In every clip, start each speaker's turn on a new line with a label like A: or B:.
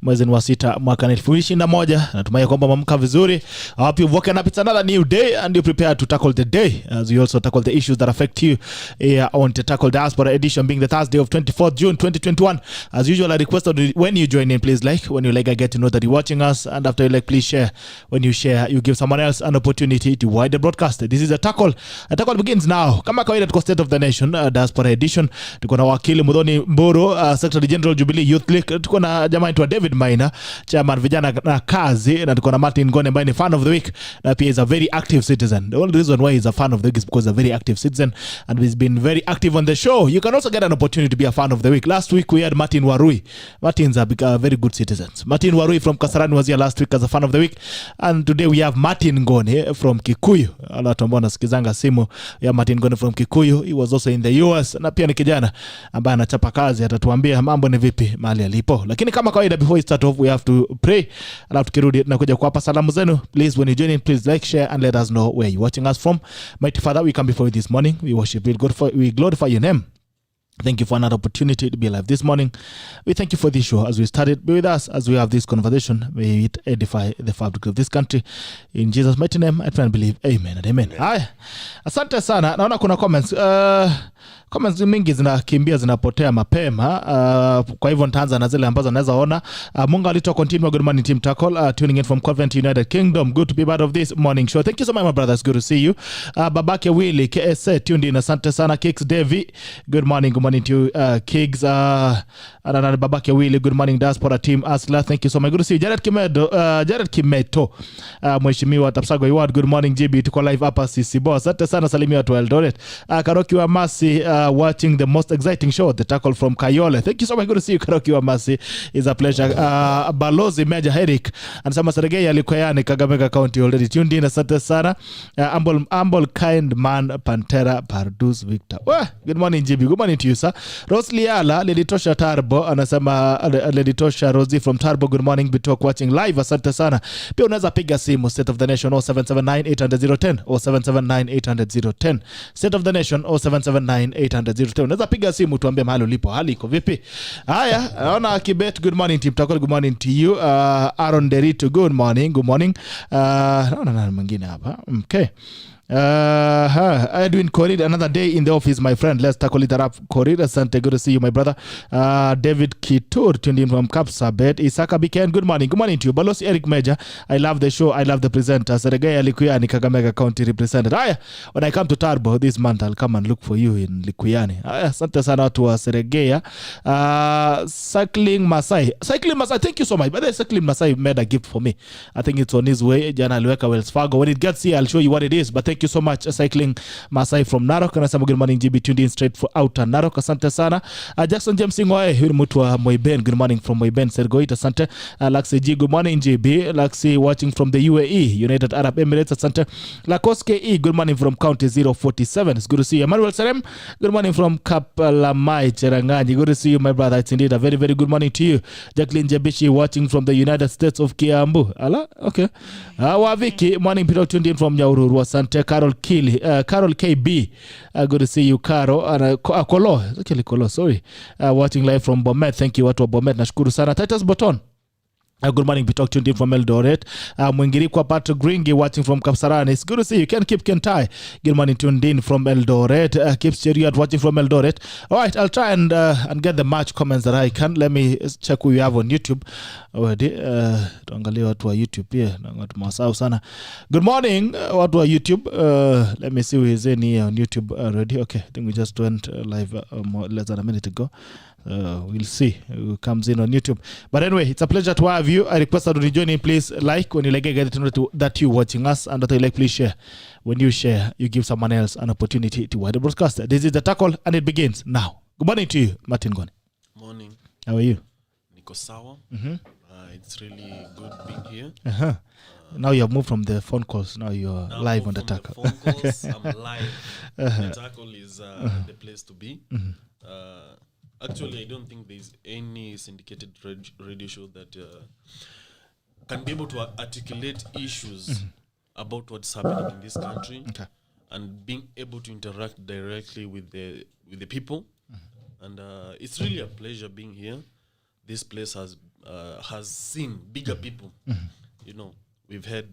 A: mwezi wa 6 mwaka 2021. Natumai kwamba mamka vizuri. I hope you've woken up. It's another new day and you prepare to tackle the day as we also tackle the issues that affect you on the Tackle Diaspora edition, being the Thursday of 24th June 2021. As usual, I request that when you join in, please like. When you like, I get to know that you're watching us, and after you like, please share. When you share, you give someone else an opportunity to wide the broadcast. This is a tackle. A tackle begins now. Kama kawaida, tuko State of the Nation Diaspora edition. Tuko na wakili MUTHONI MBURU, Secretary General Jubilee Youth League. Tuko na jamaa anaitwa David MAINA, Chairman Vijana na KAZI, na tuko na Martin NGONI ambaye ni fan of the week. Na pia is a very active citizen. The only reason why he's a fan of the week is because he's a very active citizen and he's been very active on the show. You can also get an opportunity to be a fan of the week. Last week we had Martin Warui. Martin's a very good citizen. Martin Warui from Kasarani was here last week as a fan of the week, and today we have Martin NGONI from Kikuyu. Watu ambao nasikizanga simu ya Martin NGONI from Kikuyu. He was also in the US, na pia ni kijana ambaye anachapa kazi, atatuambia mambo ni vipi mahali alipo. Lakini kama kawaida, before we start off we have to pray. Alafu tukirudi tunakuja kuwapa salamu zenu. Please, when you join in, please like, share and let us know where you're watching us from. Mighty Father, we come before you this morning. We worship you, we glorify your name. Thank you for another opportunity to be alive this morning. We thank you for this show. As we started, be with us as we have this conversation. May it edify the fabric of this country. In Jesus' mighty name, I pray and believe. Amen and amen. Haya, asante sana. Naona kuna comments. Comments mingi zinakimbia, zinapotea mapema. Kwa hivyo nitaanza na zile ambazo naweza ona. Munga alito continue. Good morning, Team Tackle. Tuning in from Covent United Kingdom. Good to be part of this morning show. Thank you so much, my brothers. Good to see you. Babake Willie, KSA, tuned in. Asante sana. Kicks Davy. Good morning. Good morning to you. Kicks. Babake Willie. Good morning, Diaspora team. Asla. Thank you so much. Good to see you. Jared Kimeto. Mheshimiwa Tapsago Iward. Good morning, GB. Tuko live hapa CC Boss. Asante sana. Salimia watu wa Eldoret. Karoki wa Masi. Watching the most exciting show, the tackle from Kayole. Thank you so much. Good to see you, Karoki wa Masi. It's a pleasure. Balozi Major Eric anasema Sergei alikoyani Kakamega County already tuned in. Asante sana. Humble kind man Pantera Pardus Victor. Good morning, GB. Good morning to you, sir. Rose Liala, Lady Tosha Tarbo anasema Lady Tosha Rosie from Tarbo. Good morning, Bitok watching live. Asante sana. Pia unaweza piga simu State of the Nation 0779-800-010 0779-800-010 State of the Nation 0779-800-010. Unaweza piga simu tuambie mahali ulipo, hali iko vipi. Haya, naona Kibet. Good morning, Team Tackle. Good morning to you. Aaron Derito. Good morning. Good morning. Naona nani mwingine hapa. Okay. Edwin Korid, another day in the office, my friend. Let's tackle it up. Korid, asante. Good to see you, my brother. David Kitur tuned in from Kapsabet. Isaka Biken, good morning. Good morning to you. Balosi Eric Major, I love the show. I love the presenter. Sergei Likuyani, Kakamega County represented. Aya, when I come to Tarbo this month, I'll come and look for you in Likuyani. Aya, asante sana watu wa Sergei. Cycling Masai, thank you so much. But the Cycling Masai made a gift for me. I think it's on his way. Jana aliweka Wells Fargo. When it gets here, I'll show you what it is. But thank you so much, Cycling Masai from Narok. Anasema good morning, GB, tuned in straight for outer Narok. Asante sana. Jackson James Ngoe, huyu mtu wa Moiben. Good morning from Moiben, Sergoit. Asante. Laxi G, good morning, GB. Laxi watching from the UAE, United Arab Emirates. Asante. Lakoske E, good morning from County 047. It's good to see you. Emmanuel Serem, good morning from Kapalamai, Cherangani. Good to see you, my brother. It's indeed a very, very good morning to you. Jacqueline Jebishi watching from the United States of Kiambu. Ala, okay. Waviki, morning, Peter tuned in from Nyaururu. Asante. Carol KB, good to see you, Carol. Kolo, actually Kolo, sorry. Watching live from Bomet. Thank you, watu wa Bomet. Nashukuru sana. Titus Boton. Good morning, Bitok tuned in from Eldoret. Mwingiri kwa Patrick Gringi watching from Kapsarani. It's good to see you. Ken Kip Kentai. Good morning, tuned in from Eldoret. Kip Cheriot watching from Eldoret. All right, I'll try and get the match comments that I can. Let me check who you have on YouTube already. Tuangalia watu wa YouTube pia. Tumewasahau sana. Good morning, watu wa YouTube. Let me see who is in here on YouTube already. Okay, I think we just went live less than a minute ago. We'll see who comes in on YouTube. But anyway, it's a pleasure to have you. I request that you join in. Please like when you like, get to know that you're watching us, and that you like, please share. When you share, you give someone else an opportunity to watch the broadcast. This is the tackle, and it begins now. Good morning to you, Martin NGONI.
B: Morning.
A: How are you?
B: Niko sawa. It's really good being here.
A: Now you have moved from the phone calls. Now you're live on the tackle.
B: Phone calls, I'm live. The tackle is the place to be. Actually, I don't think there's any syndicated radio show that can be able to articulate issues about what's happening in this country and being able to interact directly with the people. And it's really a pleasure being here. this place has seen bigger people. You know, we've had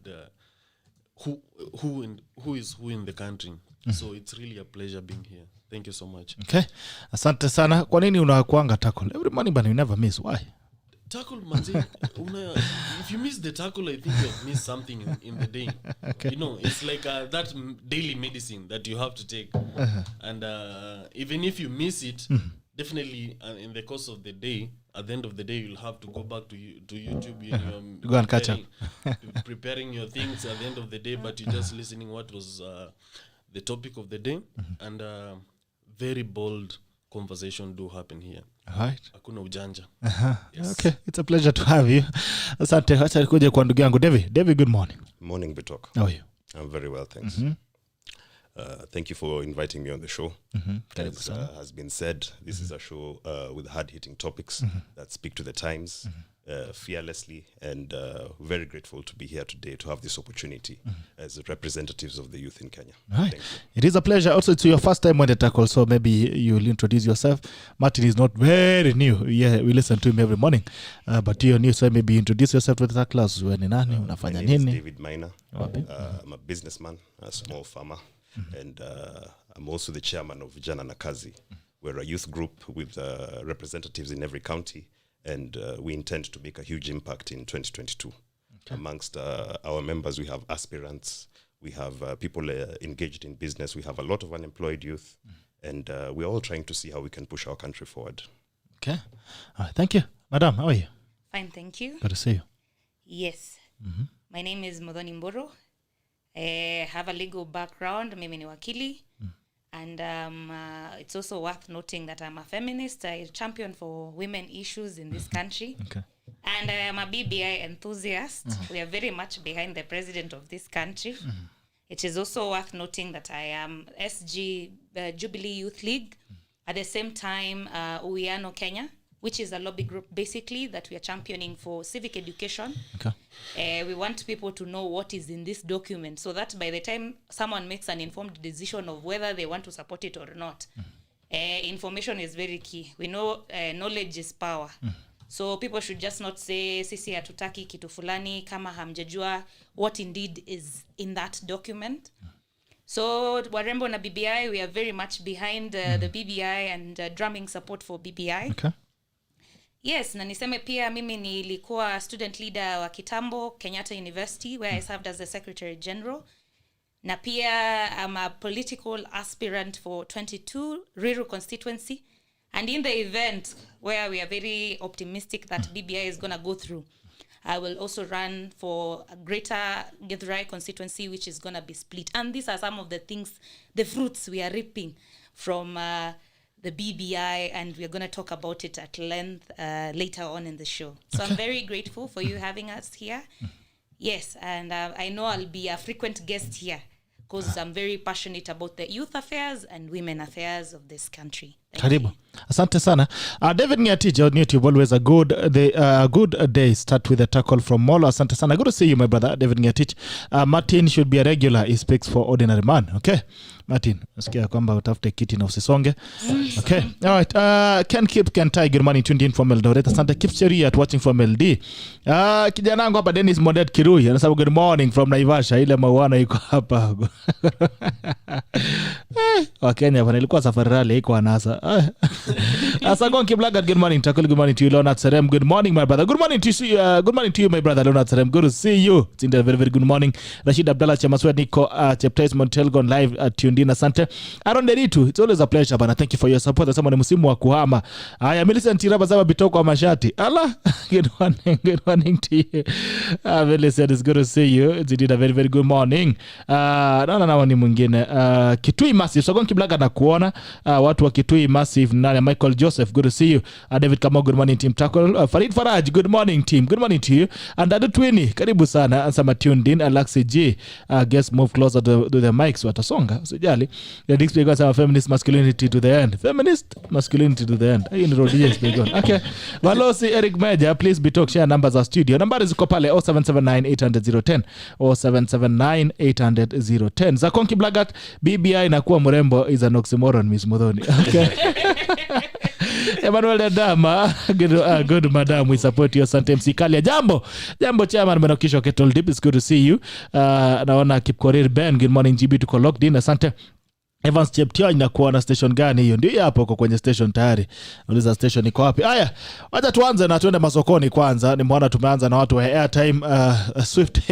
B: who is who in the country. So it's really a pleasure being here. Thank you so much.
A: Okay. Asante sana. Kwa nini unakuanga tackle? Every morning but you never miss. Why?
B: Tackle, manzi, if you miss the tackle, I think you've missed something in the day. Okay. You know, it's like that daily medicine that you have to take. And even if you miss it, definitely in the course of the day, at the end of the day, you'll have to go back to YouTube.
A: Go and catch up.
B: Preparing your things at the end of the day, but you're just listening what was the topic of the day. And very bold conversation do happen here.
A: All right.
B: Hakuna ujanja.
A: Yes. Okay, it's a pleasure to have you. Asante. Acha nikuje kwa ndugu yangu David. David, good morning.
C: Morning, Bitok.
A: How are you?
C: I'm very well, thanks. Thank you for inviting me on the show. As has been said, this is a show with hard-hitting topics that speak to the times fearlessly, and very grateful to be here today to have this opportunity as representatives of the youth in Kenya.
A: Right.
C: Thank you.
A: It is a pleasure. Also, it's your first time on the tackle, so maybe you'll introduce yourself. Martin is not very new. Yeah, we listen to him every morning. But you're new, so maybe introduce yourself to the tacklers. My name
C: is David MAINA. I'm a businessman, a small farmer. And I'm also the chairman of VIJANA and KAZI. We're a youth group with representatives in every county, and we intend to make a huge impact in 2022. Okay. Amongst our members, we have aspirants, we have people engaged in business, we have a lot of unemployed youth, and we're all trying to see how we can push our country forward.
A: Okay. All right. Thank you. Madam, how are you?
D: Fine, thank you.
A: Good to see you.
D: Yes. My name is MUTHONI. I have a legal background. Mimi ni wakili. And it's also worth noting that I'm a feminist. I champion for women issues in this country. Okay. And I am a BBI enthusiast. We are very much behind the president of this country. It is also worth noting that I am SG Jubilee Youth League. At the same time, Uwiano Kenya, which is a lobby group basically that we are championing for civic education. Okay. We want people to know what is in this document so that by the time someone makes an informed decision of whether they want to support it or not, information is very key. We know knowledge is power. So people should just not say, sisi hatutaki kitu fulani kama hamjajua what indeed is in that document. So Warembo na BBI, we are very much behind the BBI and drumming support for BBI. Okay. Yes, na niseme pia mimi nilikuwa student leader wa kitambo Kenyatta University where I served as the Secretary General. Na pia I'm a political aspirant for 22 Ruiru constituency. And in the event where we are very optimistic that BBI is going to go through, I will also run for a greater Githurai constituency which is going to be split. And these are some of the things, the fruits we are reaping from the BBI, and we're going to talk about it at length later on in the show. So I'm very grateful for you having us here. Yes, and I know I'll be a frequent guest here because I'm very passionate about the youth affairs and women affairs of this country.
A: Karibu. Asante sana. David Ngiatija on YouTube, always a good day. Start with a tackle from Molo. Asante sana. Good to see you, my brother, David Ngiatija. Martin should be a regular. He speaks for ordinary man. Okay. Martin, nasikia kwamba utafute kiti na usisonge. Okay. All right. Ken Kip Kentai, good morning, tuned in from Eldoret. Asante Kip Cheria watching from LD. Kijana wangu hapa Dennis Modet Kirui. Anasema good morning from Naivasha. Ile mauano iko hapa. Wakenya bana, ilikuwa safari rally iko anasa. Asagon Kiblagat, good morning. Takul, good morning to you. Leonard Serem, good morning, my brother. Good morning to you, my brother Leonard Serem. Good to see you. It's in the very, very good morning. Rashid Abdallah Chamaswet Nico Cheptais Montel gone live at tuned in. Asante. Aaron Deritu, it's always a pleasure, bana. Thank you for your support. Asema ni msimu wa kuhama. Aya, Millicent Tiraba Zaba Bitoko wa Mashati. Allah, good morning to you. Millicent, it's good to see you. It's indeed a very, very good morning. Na ni mwingine. Kitui Massive, Sagon Kiblagat na kuona. Watu wa Kitui Massive, nani Michael Joseph, good to see you. David Kamo, good morning team Tackle. Farid Faraj, good morning team, good morning to you. And Adu Twini, karibu sana. Ansama tuned in. Alexi G, guess move closer to the mics. Watasonga, usijali. The next speaker is feminist masculinity to the end. Feminist masculinity to the end. Hii ni Rodriguez speaker. Okay. Valosi Eric Meja, please be talk, share numbers of studio. Nambari ziko pale 0779-800-010 0779-800-010. Zakonki Blagat, BBI na kuwa mrembo is an oxymoron, Miss Muthoni. Okay. Emmanuel Dadama, good madam, we support you. Asante MC Kalia. Jambo chairman Menokisho Kettle Deep, it's good to see you. Naona Kipkorir Ben, good morning GB to locked in. Asante. Evans Cheptio na kuona station gani hiyo? Ndio hapo uko kwenye station tayari. Nauliza station iko wapi? Haya, wacha tuanze na tuende masokoni kwanza. Nimeona tumeanza na watu wa airtime, Swift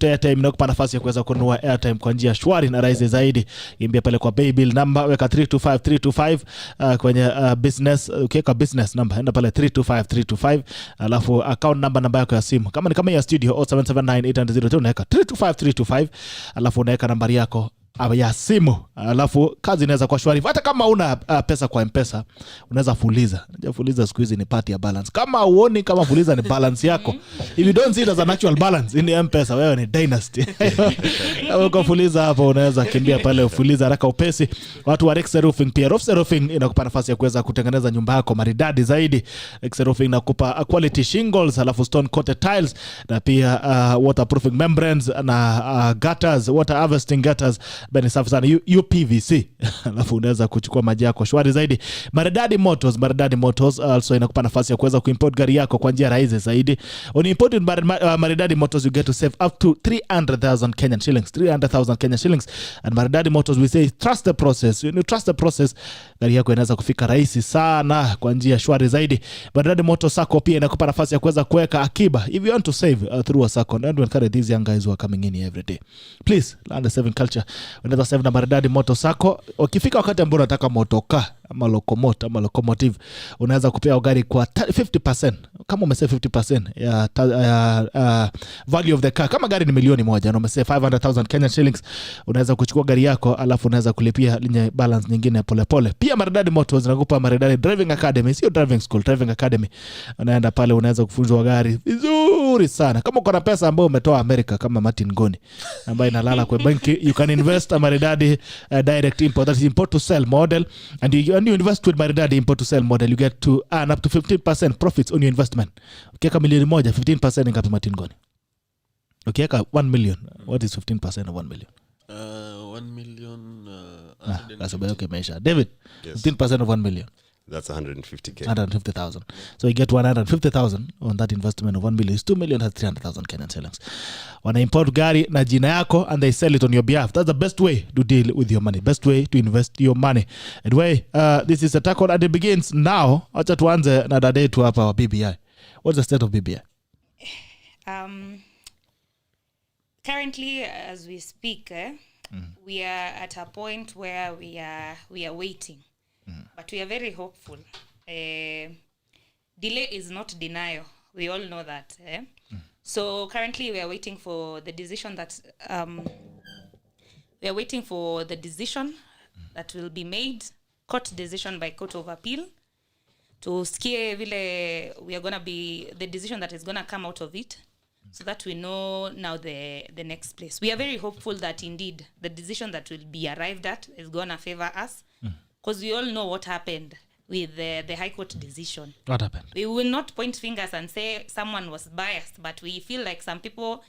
A: airtime inakupa nafasi ya kuweza kununua airtime kwa njia shwari na rahisi zaidi. Imbia pale kwa paybill number, weka 325325 kwenye business, ukiweka business number enda pale 325325, alafu account number namba yako ya simu. Kama ya studio 07798002 unaweka 325325, alafu unaweka nambari yako ya simu, alafu kazi inaweza kwa shwari. Hata kama una pesa kwa M-Pesa unaweza fuliza. Fuliza siku hizi ni part ya balance. Kama uoni kama fuliza ni balance yako, if you don't see it as an actual balance in M-Pesa, wewe ni dynasty. Uko fuliza hapo, unaweza kimbia pale ufuliza haraka upesi. Watu wa Rex Roofing pia, Rex Roofing inakupa nafasi ya kuweza kutengeneza nyumba yako maridadi zaidi. Rex Roofing inakupa quality shingles, alafu stone coated tiles, na pia waterproofing membranes na gutters, water harvesting gutters. Beni safi sana UPVC. Alafu unaweza kuchukua maji yako shwari zaidi. Maridadi Motors also inakupa nafasi ya kuweza kuimport gari yako kwa njia rahisi zaidi. When you import Maridadi Motors, you get to save up to 300,000 Kenyan shillings. 300,000 Kenyan shillings. And Maridadi Motors, we say trust the process. When you trust the process, gari yako inaweza kufika rahisi sana kwa njia shwari zaidi. Maridadi Motors Sacco pia inakupa nafasi ya kuweza kuweka akiba if you want to save through a Sacco. And we encourage these young guys who are coming in here every day. Please, learn the saving culture. Unaweza save na Maridadi Motors Sacco. Ukifika wakati ambao unataka motoka ama locomotive, unaweza kupea gari kwa 50%. Kama umesave 50% ya value of the car, kama gari ni milioni 1 na umesave 500,000 Kenyan shillings, unaweza kuchukua gari yako alafu unaweza kulipia linye balance nyingine pole. Pia Maridadi Motors inakupa Maridadi Driving Academy, sio driving school, Driving Academy. Unaenda pale unaweza kufunzwa gari vizuri sana. Kama uko na pesa ambayo umetoa America kama Martin Ngoni ambayo inalala kwa benki, you can invest a Maridadi direct import, that is import to sell model, and you invest with Maridadi import to sell model, you get to earn up to 15% profits on your investment. Ukiweka milioni 1, 15% ngapi Martin Ngoni? Ukiweka 1 million, what is 15% of 1 million?
B: 1 million.
A: That's about okay, Maisha. David, yes. 15% of 1 million.
C: That's 150K.
A: 150,000. So you get 150,000 on that investment of 1 million. It's 2 million, that's 300,000 Kenyan shillings. Wana import gari na jina yako and they sell it on your behalf. That's the best way to deal with your money. Best way to invest your money. Anyway, this is a tackle and it begins now. Acha tuanze na dada yetu hapa wa BBI. What's the state of BBI?
D: Currently, as we speak, we are at a point where we are waiting. But we are very hopeful. Delay is not denial. We all know that. So currently we are waiting for the decision that will be made, court decision by Court of Appeal, to skie vile we are gonna be the decision that is gonna come out of it, so that we know now the next place. We are very hopeful that indeed the decision that will be arrived at is gonna favor us. Because we all know what happened with the High Court decision.
A: What happened?
D: We will not point fingers and say someone was biased, but we feel like some people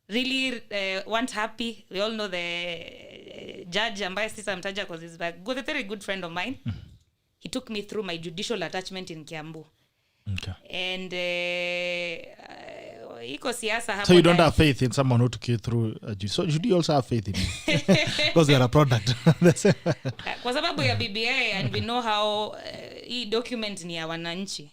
D: really weren't happy. We all know the judge ambaye sisa mtaja because he's a very good friend of mine. He took me through my judicial attachment in Kiambu.
A: Okay.
D: And iko siasa hapo.
A: So you don't have faith in someone who took you through so should you also have faith in him? Because you are a product.
D: Kwa sababu ya BBI and we know how hii document ni ya wananchi.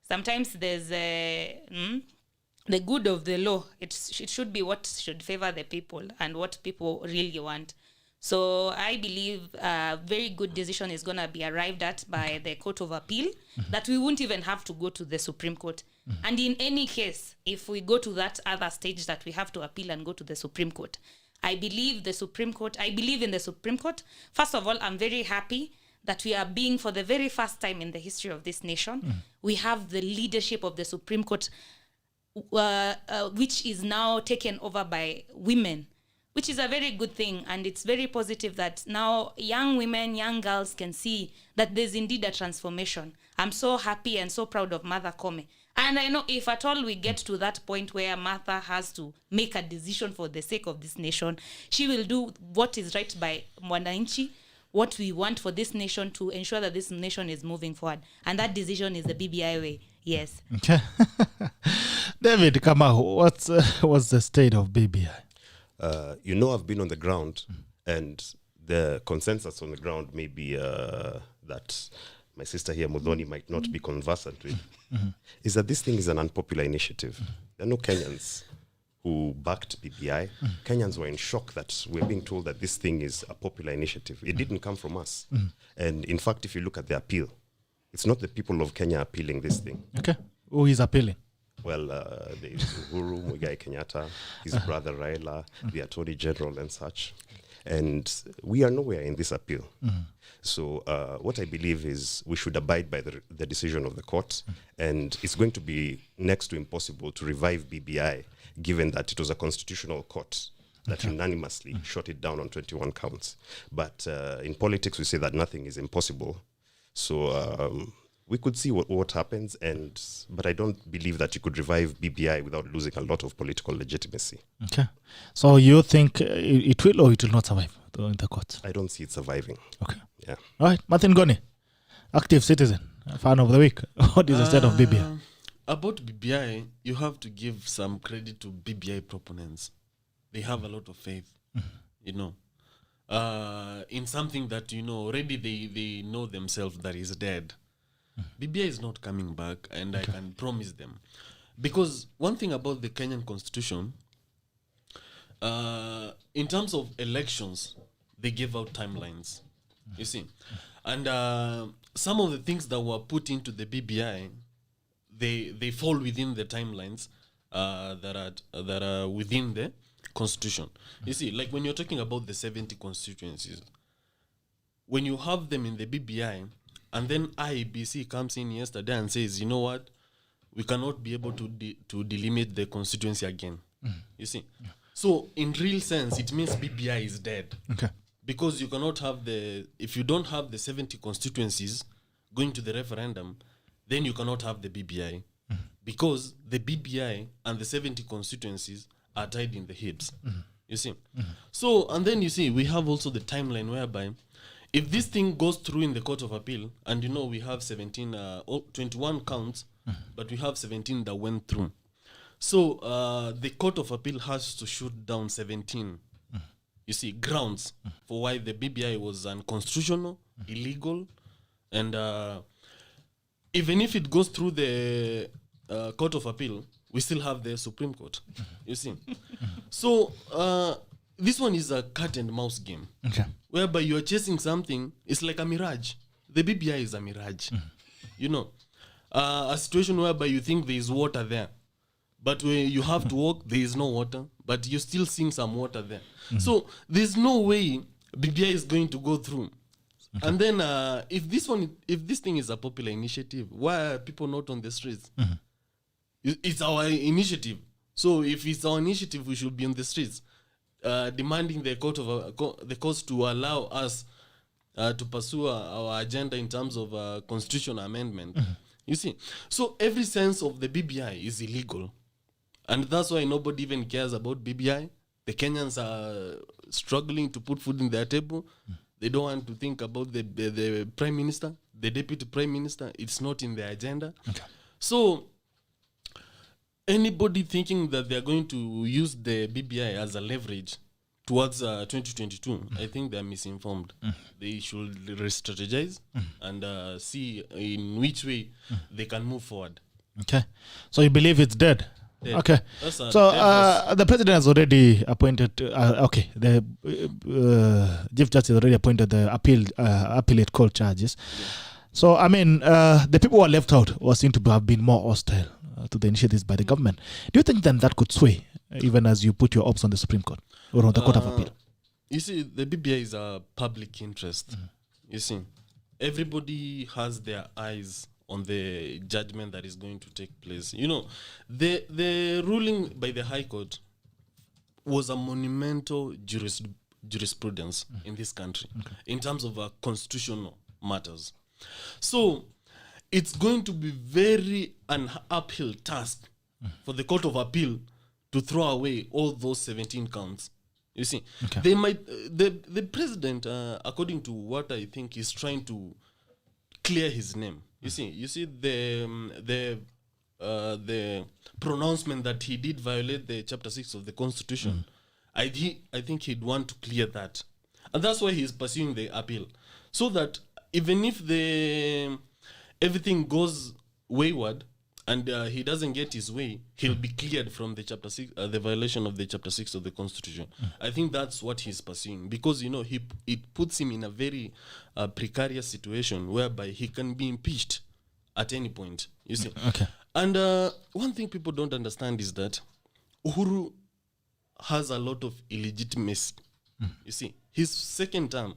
D: Sometimes there's the good of the law. It should be what should favor the people and what people really want. So I believe a very good decision is going to be arrived at by the Court of Appeal, that we won't even have to go to the Supreme Court. And in any case, if we go to that other stage that we have to appeal and go to the Supreme Court, I believe in the Supreme Court. First of all, I'm very happy that we are being, for the very first time in the history of this nation, we have the leadership of the Supreme Court, which is now taken over by women, which is a very good thing. And it's very positive that now young women, young girls can see that there's indeed a transformation. I'm so happy and so proud of Martha Koome. And I know if at all we get to that point where Martha has to make a decision for the sake of this nation, she will do what is right by Mwananchi, what we want for this nation to ensure that this nation is moving forward. And that decision is the BBI way. Yes.
A: Okay. David Kamau, what's the state of BBI?
C: I've been on the ground, and the consensus on the ground may be that my sister here, MUTHONI, might not be conversant with, is that this thing is an unpopular initiative. There are no Kenyans who backed BBI. Kenyans were in shock that we're being told that this thing is a popular initiative. It didn't come from us. And in fact, if you look at the appeal, it's not the people of Kenya appealing this thing.
A: Okay. Who is appealing?
C: Well, there is MBURU, Muigai Kenyatta, his brother Raila, the Attorney General and such. And we are nowhere in this appeal. So what I believe is we should abide by the decision of the court. And it's going to be next to impossible to revive BBI, given that it was a constitutional court that unanimously shot it down on 21 counts. But in politics, we say that nothing is impossible. So we could see what happens, but I don't believe that you could revive BBI without losing a lot of political legitimacy.
A: Okay. So you think it will or it will not survive in the court?
C: I don't see it surviving.
A: Okay.
C: Yeah.
A: All right. Martin Ngoni, active citizen, fan of the week. What is the state of BBI?
B: About BBI, you have to give some credit to BBI proponents. They have a lot of faith, in something that, already they know themselves that is dead. BBI is not coming back, and I can promise them. Because one thing about the Kenyan constitution, in terms of elections, they gave out timelines, you see. And some of the things that were put into the BBI, they fall within the timelines that are within the constitution. You see, like when you're talking about the 70 constituencies, when you have them in the BBI, and then IEBC comes in yesterday and says, you know what, we cannot be able to delimit the constituency again. You see? So in real sense, it means BBI is dead.
A: Okay.
B: Because you cannot have if you don't have the 70 constituencies going to the referendum, then you cannot have the BBI. Because the BBI and the 70 constituencies are tied in the hips. You see? So, and then you see, we have also the timeline whereby if this thing goes through in the Court of Appeal, and we have 21 counts, but we have 17 that went through. So the Court of Appeal has to shoot down 17, you see, grounds for why the BBI was unconstitutional, illegal, and even if it goes through the Court of Appeal, we still have the Supreme Court, you see. So this one is a cat and mouse game, whereby you are chasing something. It's like a mirage. The BBI is a mirage, a situation whereby you think there is water there, but when you have to walk, there is no water, but you're still seeing some water there. So there's no way BBI is going to go through. And then if this thing is a popular initiative, why are people not on the streets? It's our initiative. So if it's our initiative, we should be on the streets, demanding the courts to allow us to pursue our agenda in terms of constitutional amendment. You see, so every sense of the BBI is illegal, and that's why nobody even cares about BBI. The Kenyans are struggling to put food in their table. They don't want to think about the prime minister, the deputy prime minister. It's not in their agenda. So anybody thinking that they're going to use the BBI as a leverage towards 2022, I think they're misinformed. They should re-strategize and see in which way they can move forward.
A: Okay. So you believe it's dead? Okay. So the president has already appointed, the Chief Justice already appointed the appellate court charges. So, I mean, the people who are left out were seen to have been more hostile to the initiatives by the government. Do you think then that could sway, even as you put your hopes on the Supreme Court or on the Court of Appeal?
B: You see, the BBI is a public interest. You see, everybody has their eyes on the judgment that is going to take place. The ruling by the High Court was a monumental jurisprudence in this country in terms of constitutional matters. So it's going to be very an uphill task for the Court of Appeal to throw away all those 17 counts You see,
A: Okay.
B: they might the president, according to what I think, is trying to clear his name. You see the pronouncement that he did violate the chapter 6 of the Constitution. I think he'd want to clear that, and that's why he's pursuing the appeal, so that even if everything goes wayward and he doesn't get his way, he'll be cleared from the chapter 6, the violation of the chapter 6 of the Constitution. I think that's what he's pursuing, because it puts him in a very precarious situation whereby he can be impeached at any point. You see.
A: Okay.
B: And one thing people don't understand is that Uhuru has a lot of illegitimacy. You see, his second term,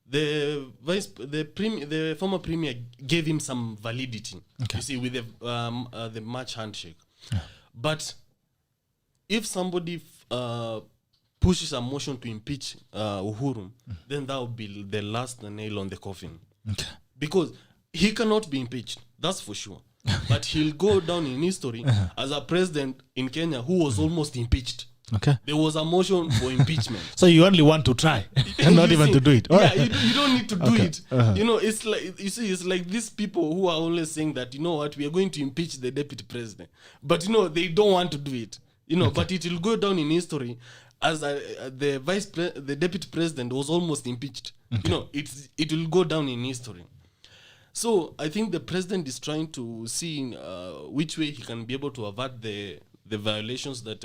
B: the former premier gave him some validity.
A: Okay.
B: You see, with the March handshake. Yeah. But if somebody pushes a motion to impeach Uhuru, then that will be the last nail on the coffin.
A: Okay.
B: Because he cannot be impeached, that's for sure. But he'll go down in history as a president in Kenya who was almost impeached.
A: Okay.
B: There was a motion for impeachment.
A: So you only want to try and not even to do it.
B: Yeah, you don't need to do
A: Okay.
B: it. It's like, you see, it's like these people who are always saying that, we are going to impeach the deputy president. But, they don't want to do it. But it will go down in history as the deputy president was almost impeached.
A: Okay.
B: It will go down in history. So I think the president is trying to see which way he can be able to avert the violations that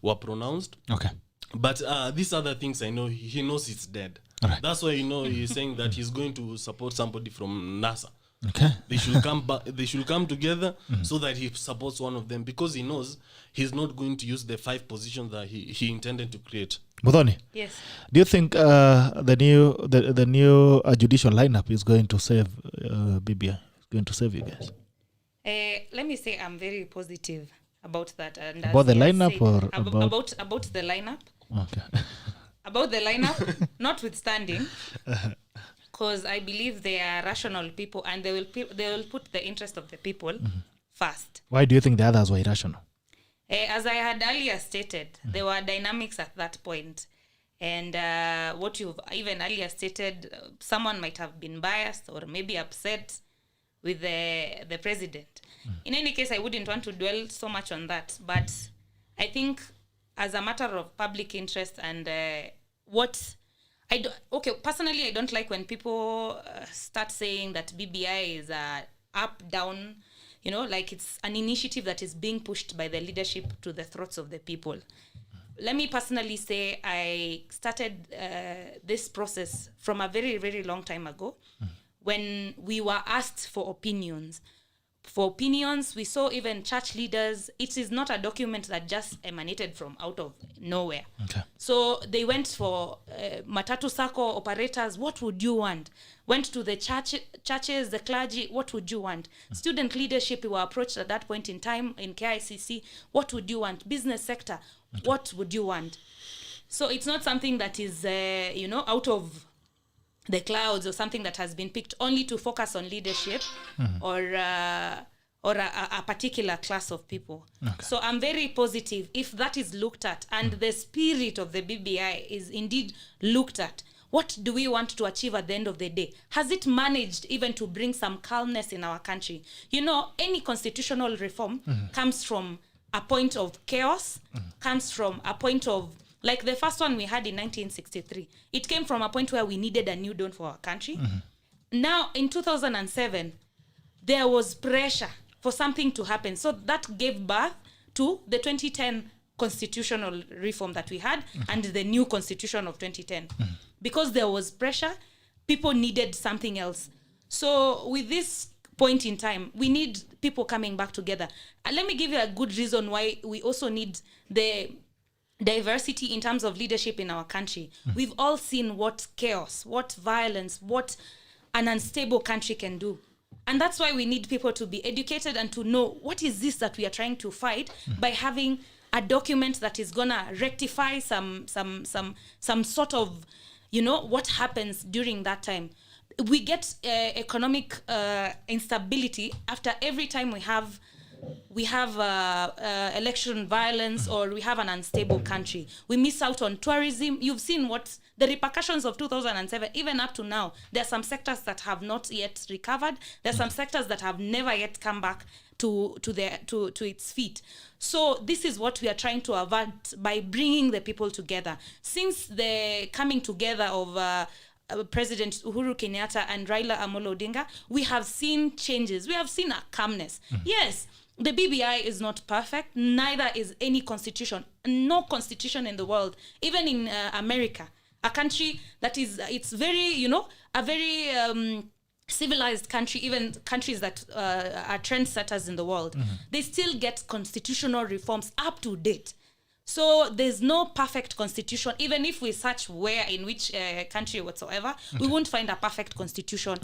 B: were pronounced.
A: Okay.
B: But these other things, I know he knows it's dead.
A: Right.
B: That's why he's saying that he's going to support somebody from NASA.
A: Okay.
B: They should come back. They should come together so that he supports one of them, because he knows he's not going to use the 5 positions that he intended to create.
A: Muthoni,
D: Yes.
A: do you think the new judicial lineup is going to save BBI? Is going to save you guys?
D: Let me say I'm very positive about that. And
A: About the lineup
D: said,
A: or
D: about the lineup?
A: Okay.
D: About the lineup, notwithstanding, because I believe they are rational people and they will put the interest of the people first.
A: Why do you think the others were irrational?
D: As I had earlier stated, there were dynamics at that point. And what you've even earlier stated, someone might have been biased or maybe upset with the president. In any case, I wouldn't want to dwell so much on that. But I think as a matter of public interest and personally, I don't like when people start saying that BBI is up, down, like it's an initiative that is being pushed by the leadership to the throats of the people. Let me personally say I started this process from a very, very long time ago when we were asked for opinions. For opinions, we saw even church leaders. It is not a document that just emanated from out of nowhere.
A: Okay.
D: So they went for Matatu Sacco operators. What would you want? Went to the churches, the clergy. What would you want? Student leadership, we were approached at that point in time in KICC. What would you want? Business sector. Okay. What would you want? So it's not something that is, out of the clouds or something that has been picked only to focus on leadership or a particular class of people. Okay. So I'm very positive if that is looked at and the spirit of the BBI is indeed looked at. What do we want to achieve at the end of the day? Has it managed even to bring some calmness in our country? Any constitutional reform comes from a point of chaos, comes from a point of, like the first one we had in 1963. It came from a point where we needed a new dawn for our country. Now, in 2007, there was pressure for something to happen. So that gave birth to the 2010 constitutional reform that we had and the new constitution of 2010. Because there was pressure, people needed something else. So with this point in time, we need people coming back together. And let me give you a good reason why we also need the diversity in terms of leadership in our country. We've all seen what chaos, what violence, what an unstable country can do. And that's why we need people to be educated and to know what is this that we are trying to fight by having a document that is going to rectify some sort of, what happens during that time. We get economic instability after every time we have we have election violence, or we have an unstable country. We miss out on tourism. You've seen what the repercussions of 2007, even up to now. There are some sectors that have not yet recovered. There are some sectors that have never yet come back to its feet. So this is what we are trying to avert by bringing the people together. Since the coming together of President Uhuru Kenyatta and Raila Amolo Odinga, we have seen changes. We have seen a calmness. Yes, the BBI is not perfect. Neither is any constitution. No constitution in the world, even in America, a country that is, it's very, a very civilized country, even countries that are trendsetters in the world, they still get constitutional reforms up to date. So there's no perfect constitution. Even if we search where, in which country whatsoever, we won't find a perfect constitution.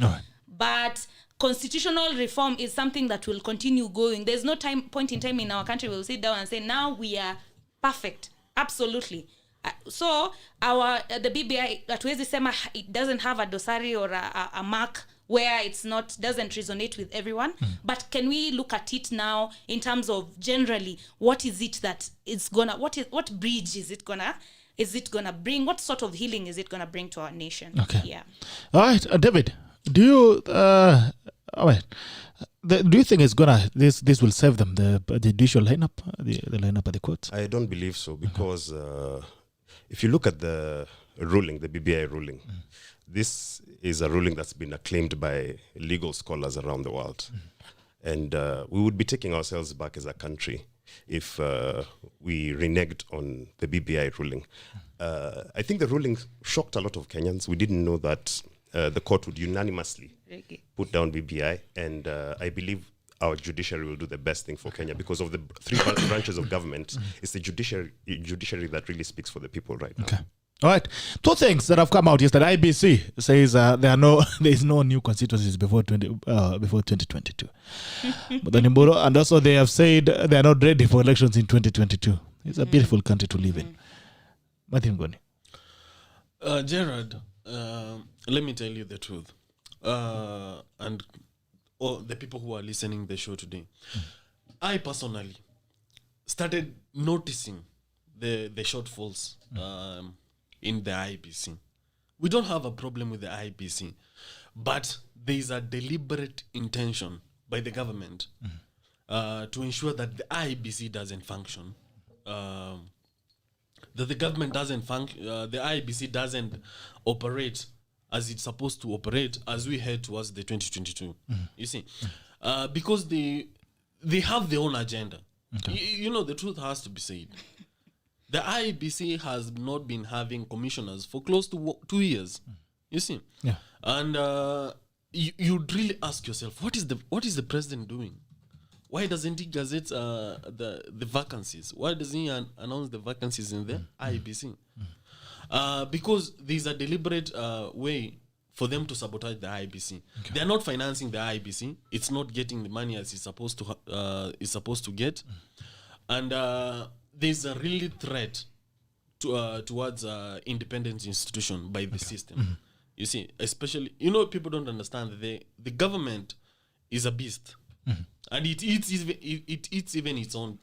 D: But constitutional reform is something that will continue going. There's no point in time in our country we'll sit down and say, now we are perfect. Absolutely. So the BBI, hatuwezi sema it doesn't have a dosari or a mark where it's not, doesn't resonate with everyone. But can we look at it now in terms of generally, what is it that it's gonna, what bridge is it gonna bring? What sort of healing is it gonna bring to our nation?
A: Okay.
D: Yeah.
A: All right, David, do you do you think it's gonna this will save them, the judicial lineup, the lineup of the courts?
C: I don't believe so, because if you look at the ruling, the BBI ruling, this is a ruling that's been acclaimed by legal scholars around the world. And we would be taking ourselves back as a country if we reneged on the BBI ruling. I think the ruling shocked a lot of Kenyans. We didn't know that the court would unanimously put down BBI. And I believe our judiciary will do the best thing for Kenya, because of the three branches of government. It's the judiciary that really speaks for the people right now.
A: Okay. All right. Two things that have come out yesterday. IBC says there is no new constituencies before 2022. But then MBURU, and also they have said they are not ready for elections in 2022. It's a beautiful country to live in. Martin NGONI.
B: Gerard, let me tell you the truth. And all the people who are listening the show today, I personally started noticing the shortfalls in the IBC. We don't have a problem with the IBC, but there is a deliberate intention by the government to ensure that the IBC doesn't function, that the government doesn't function, the IBC doesn't operate as it's supposed to operate as we head towards the 2022. You see, because they have their own agenda. Okay. The truth has to be said. The IBC has not been having commissioners for close to 2 years. You see, and you'd really ask yourself, what is the president doing? Why doesn't he gazette the vacancies? Why doesn't he announce the vacancies in the IBC? Because there's a deliberate way for them to sabotage the IBC. Okay. They're not financing the IBC. It's not getting the money as it's supposed to get, and there's a really threat towards independent institution by the system. You see, especially, people don't understand that the government is a beast, and it eats even its own.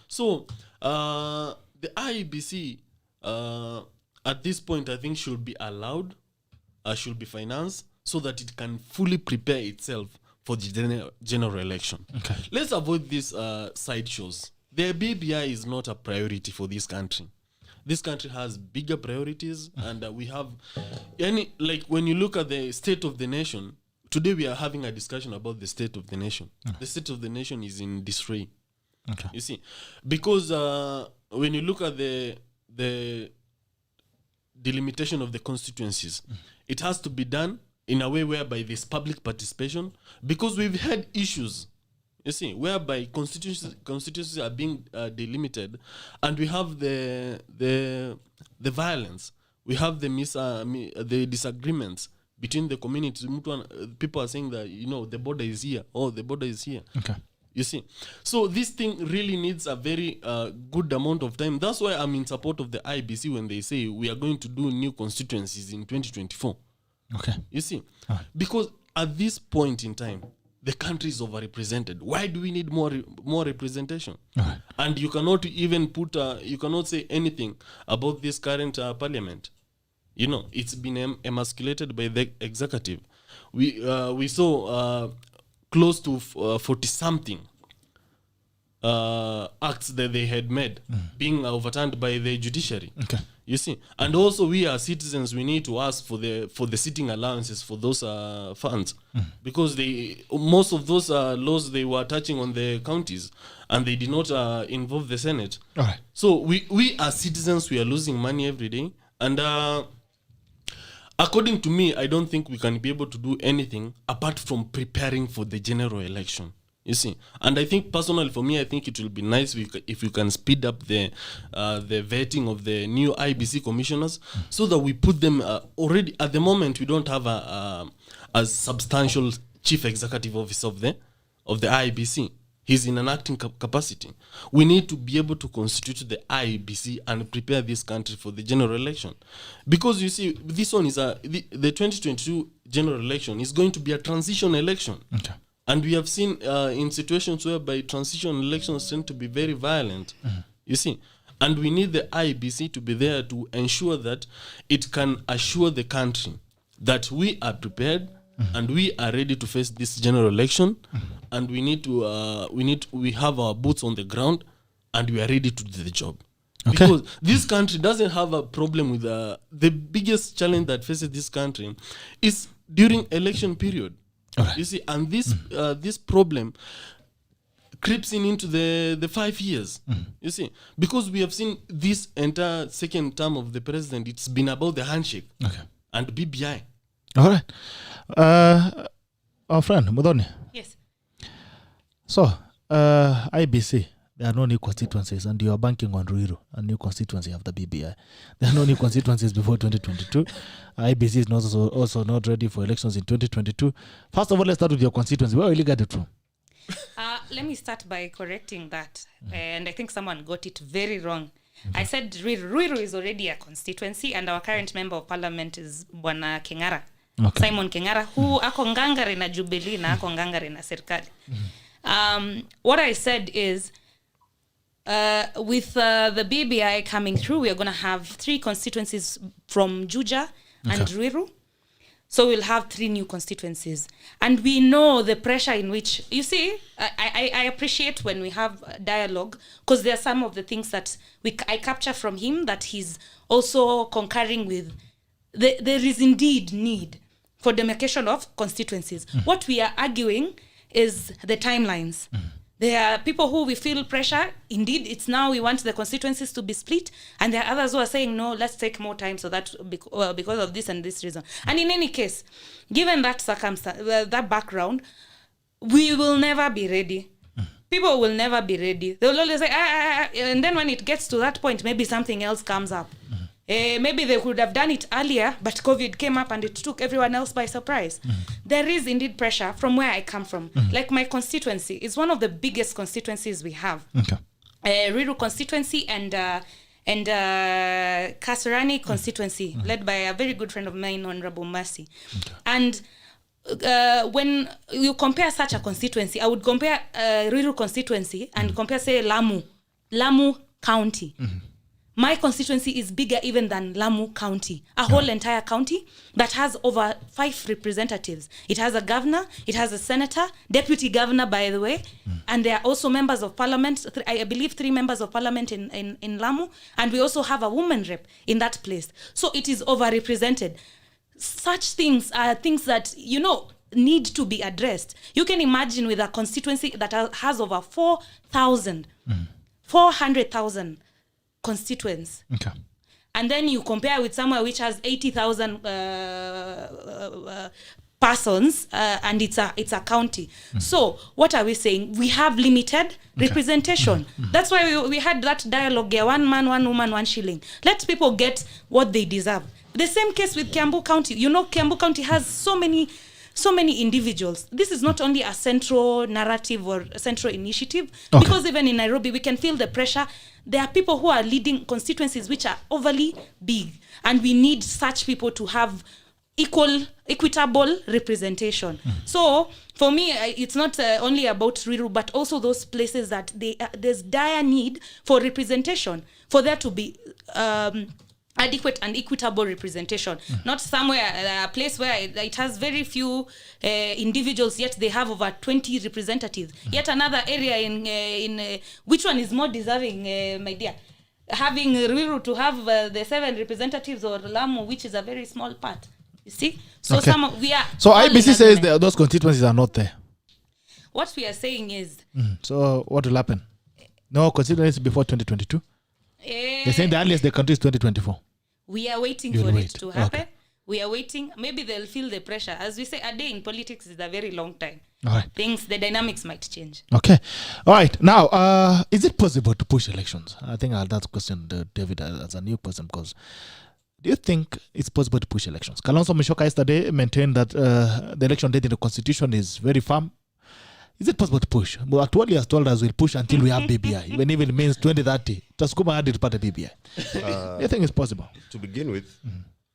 B: So the IBC at this point, I think, should be allowed, should be financed, so that it can fully prepare itself for the general election. Okay. Let's avoid these sideshows. The BBI is not a priority for this country. This country has bigger priorities, and we have when you look at the state of the nation, today we are having a discussion about the state of the nation. The state of the nation is in disarray. Okay. You see, because when you look at the delimitation of the constituencies, it has to be done in a way whereby there's public participation, because we've had issues, you see, whereby constituencies are being delimited, and we have the violence, we have the disagreements between the communities. People are saying that the border is here, the border is here. Okay. You see, so this thing really needs a very good amount of time. That's why I'm in support of the IBC when they say we are going to do new constituencies in 2024. Okay. You see, because at this point in time, the country is overrepresented. Why do we need more representation?
A: Right.
B: And you cannot even you cannot say anything about this current parliament. You know, it's been emasculated by the executive. We saw close to 40-something acts that they had made being overturned by the judiciary.
A: Okay.
B: You see, and also we as citizens, we need to ask for the sitting allowances for those funds, because most of those laws, they were touching on the counties and they did not involve the Senate.
A: All right.
B: So we as citizens, we are losing money every day, and according to me, I don't think we can be able to do anything apart from preparing for the general election. You see, and I think personally for me, I think it will be nice if we can speed up the vetting of the new IBC commissioners, so that we put them already. At the moment, we don't have a substantial chief executive officer of the IBC. He's in an acting capacity. We need to be able to constitute the IBC and prepare this country for the general election, because you see, this one is the 2022 general election is going to be a transition election.
A: Okay.
B: And we have seen in situations whereby transition elections tend to be very violent, you see. And we need the IBC to be there to ensure that it can assure the country that we are prepared and we are ready to face this general election. And we have our boots on the ground and we are ready to do the job.
A: Okay.
B: Because this country doesn't have a problem with the biggest challenge that faces this country is during election period.
A: Right.
B: You see, and this problem creeps into the 5 years. You see, because we have seen this entire second term of the president, it's been about the handshake and BBI.
A: All right. Our friend Muthoni.
D: Yes.
A: So, IBC, there are no new constituencies, and you are banking on Ruiru, a new constituency after BBI. There are no new constituencies before 2022. IBC is also not ready for elections in 2022. First of all, let's start with your constituency. Where will you get it from?
D: Let me start by correcting that. And I think someone got it very wrong. I said Ruiru is already a constituency, and our current member of parliament is Bwana Kengara.
A: Okay.
D: Simon Kengara, who ako ngangari na Jubilee na ako ngangari na serikali. What I said is, with the BBI coming through, we are going to have 3 constituencies from Juja and Ruiru. So we'll have 3 new constituencies. And we know the pressure in which, you see, I appreciate when we have dialogue, because there are some of the things that I capture from him that he's also concurring with. There is indeed need for demarcation of constituencies. What we are arguing is the timelines. There are people who we feel pressure. Indeed, it's now we want the constituencies to be split. And there are others who are saying, no, let's take more time so that because of this and this reason. And in any case, given that circumstance, that background, we will never be ready. People will never be ready. They'll always say, and then when it gets to that point, maybe something else comes up. Maybe they could have done it earlier, but COVID came up and it took everyone else by surprise. There is indeed pressure from where I come from. Like my constituency is one of the biggest constituencies we have. Ruiru constituency and Kasarani constituency, led by a very good friend of mine, Honorable Mercy. And when you compare such a constituency, I would compare Ruiru constituency and compare, say, Lamu County. My constituency is bigger even than Lamu County, a whole entire county that has over 5 representatives. It has a governor, it has a senator, deputy governor, by the way, and there are also members of parliament, I believe 3 members of parliament in Lamu, and we also have a woman rep in that place. So it is overrepresented. Such things are things that, need to be addressed. You can imagine with a constituency that has over 400,000 constituents. And then you compare with somewhere which has 80,000 persons, and it's a county. So what are we saying? We have limited representation. That's why we had that dialogue, 1 man, 1 woman, 1 shilling. Let people get what they deserve. The same case with Kiambu County. Kiambu County has so many individuals. This is not only a central narrative or a central initiative, because even in Nairobi, we can feel the pressure. There are people who are leading constituencies which are overly big, and we need such people to have equitable representation. So for me, it's not only about Ruiru, but also those places that there's dire need for representation, for there to be adequate and equitable representation. Not somewhere, a place where it has very few individuals, yet they have over 20 representatives. Yet another area in which one is more deserving, my dear? Having Ruiru to have the 7 representatives, or Lamu, which is a very small part. You see? So
A: Okay. So IBC says those constituencies are not there.
D: What we are saying is...
A: So what will happen? No constituencies before 2022? They're saying the earliest they can do is 2024.
D: We are waiting
A: You'll
D: for
A: wait.
D: it to happen.
A: Okay.
D: We are waiting. Maybe they'll feel the pressure. As we say, a day in politics is a very long time.
A: All right.
D: The dynamics might change.
A: Okay. All right. Now, is it possible to push elections? I think that's a question, David, as a new person, because do you think it's possible to push elections? Kalonzo Musyoka yesterday maintained that the election date in the constitution is very firm. Is it possible to push? Well, Atuoli has told us we'll push until we have BBI, even if it means 2030. Taskuma had it part of BBI. Do you think it's possible?
C: To begin with,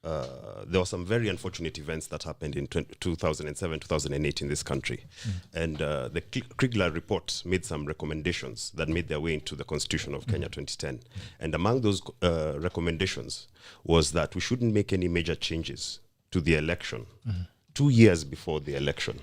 C: there were some very unfortunate events that happened in 2007, 2008 in this country. And the Kriegler report made some recommendations that made their way into the Constitution of Kenya 2010. And among those recommendations was that we shouldn't make any major changes to the election 2 years before the election.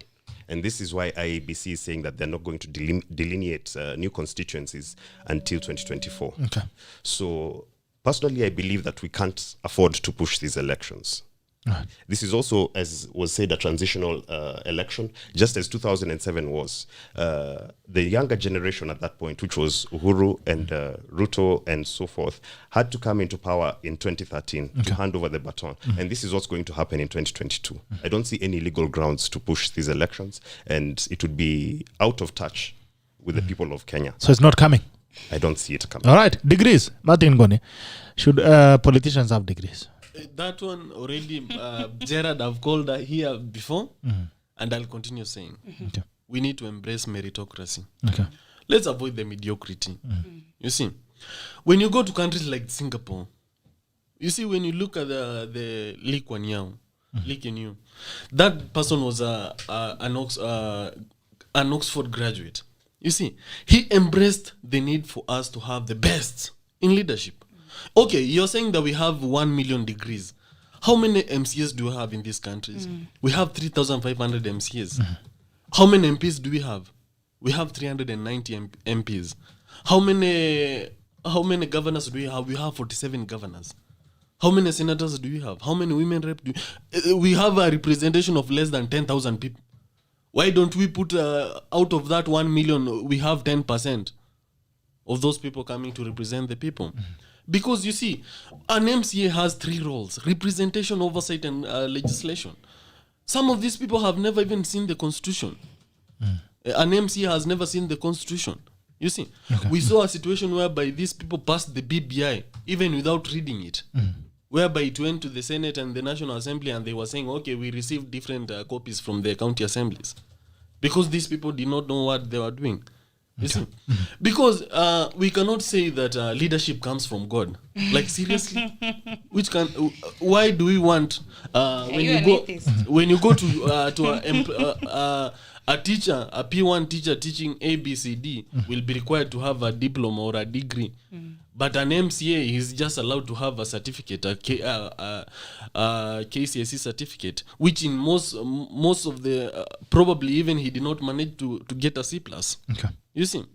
C: And this is why IEBC is saying that they're not going to delineate new constituencies until 2024.
A: Okay.
C: So personally, I believe that we can't afford to push these elections.
A: Right.
C: This is also, as was said, a transitional election, just as 2007 was. The younger generation at that point, which was Uhuru and Ruto and so forth, had to come into power in 2013 to hand over the baton. And this is what's going to happen in 2022. I don't see any legal grounds to push these elections, and it would be out of touch with the people of Kenya.
A: So it's not coming.
C: I don't see it coming.
A: All right. Degrees. Martin Ngoni. Should politicians have degrees?
B: That one already, Gerard, I've called here before, and I'll continue saying,
A: Okay.
B: we need to embrace meritocracy.
A: Okay.
B: Let's avoid the mediocrity. You see, when you go to countries like Singapore, you see, when you look at the Lee Kuan Yew, Lee Kuan Yew, that person was an Oxford graduate. You see, he embraced the need for us to have the best in leadership. Okay, you're saying that we have 1 million degrees. How many MCAs do we have in these countries? We have 3,500 MCAs. How many MPs do we have? We have 390 MPs. How many governors do we have? We have 47 governors. How many senators do we have? How many women rep do we have? A representation of less than 10,000 people. Why don't we put out of that 1 million, we have 10% of those people coming to represent the people? Because you see, an MCA has 3 roles: representation, oversight, and legislation. Some of these people have never even seen the Constitution. An MCA has never seen the Constitution. You see, we saw a situation whereby these people passed the BBI even without reading it, whereby it went to the Senate and the National Assembly, and they were saying, okay, we received different copies from the county assemblies, because these people did not know what they were doing. You see, because we cannot say that leadership comes from God. Like, seriously, why do we want when you go to a teacher, a P1 teacher teaching ABCD will be required to have a diploma or a degree, but an MCA is just allowed to have a certificate, a KCSE certificate, which in most of the probably even he did not manage to get a C+.
A: Okay.
B: You see,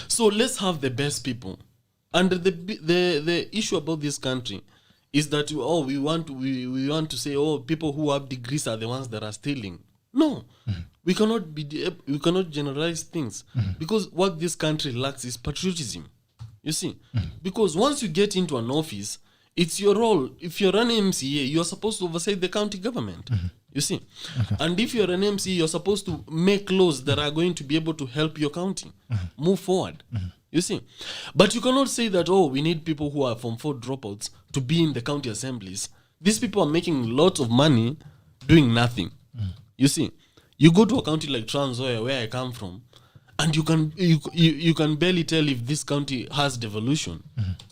B: so let's have the best people. And the issue about this country is that we want to say, people who have degrees are the ones that are stealing. No, we cannot generalize things, because what this country lacks is patriotism. You see, because once you get into an office, it's your role. If you're an MCA, you're supposed to oversee the county government. You see, and if you're an MC, you're supposed to make laws that are going to be able to help your county move forward. You see, but you cannot say that, we need people who are Form 4 dropouts to be in the county assemblies. These people are making lots of money doing nothing. You see, you go to a county like Trans Nzoia, where I come from, and you can barely tell if this county has devolution.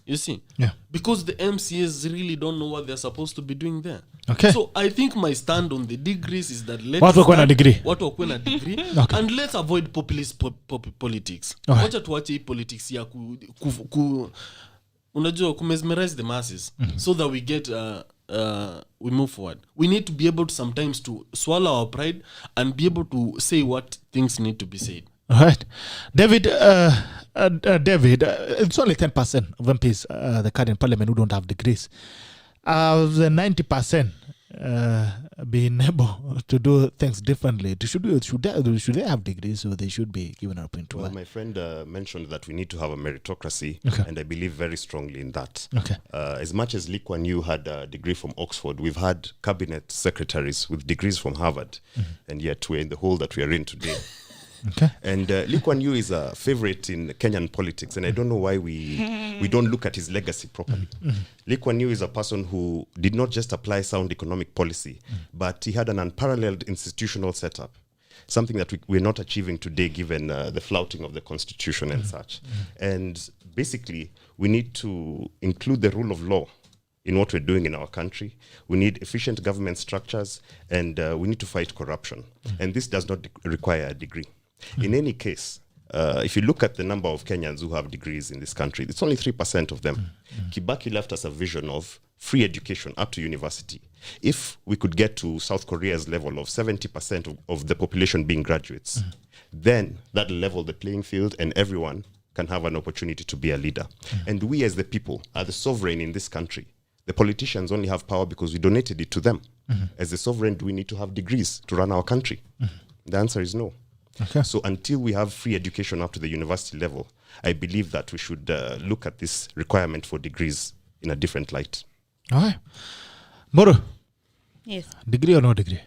B: You see, because the MCAs really don't know what they're supposed to be doing there.
A: Okay.
B: So I think my stand on the degrees is that let's
A: Watu wakuwe na degree.
B: watu wakuwe na degree
A: Okay.
B: and let's avoid populist politics.
A: Alright.
B: Wacha tuache hii politics ya unajua mesmerize the masses so that we get we move forward. We need to be able to sometimes to swallow our pride and be able to say what things need to be said.
A: All right. David, David, it's only 10% of MPs, the current parliament, who don't have degrees. The 90% being able to do things differently. Should they have degrees, or they should be given an opportunity?
C: Well, my friend mentioned that we need to have a meritocracy,
A: Okay.
C: and I believe very strongly in that.
A: Okay.
C: As much as Lee Kuan Yew had a degree from Oxford, we've had cabinet secretaries with degrees from Harvard, and yet we're in the hole that we are in today.
A: Okay.
C: And Lee Kuan Yew is a favorite in Kenyan politics, and I don't know why we don't look at his legacy properly. Lee Kuan Yew is a person who did not just apply sound economic policy, but he had an unparalleled institutional setup, something that we're not achieving today given the flouting of the constitution and such. And basically, we need to include the rule of law in what we're doing in our country. We need efficient government structures, and we need to fight corruption. And this does not require a degree. In any case, if you look at the number of Kenyans who have degrees in this country, it's only 3% of them. Kibaki left us a vision of free education up to university. If we could get to South Korea's level of 70% of the population being graduates, then that level the playing field and everyone can have an opportunity to be a leader. And we as the people are the sovereign in this country. The politicians only have power because we donated it to them. As the sovereign, do we need to have degrees to run our country? The answer is no.
A: Okay.
C: So until we have free education up to the university level, I believe that we should look at this requirement for degrees in a different light.
A: All right. Mburu,
D: Yes.
A: degree or no degree?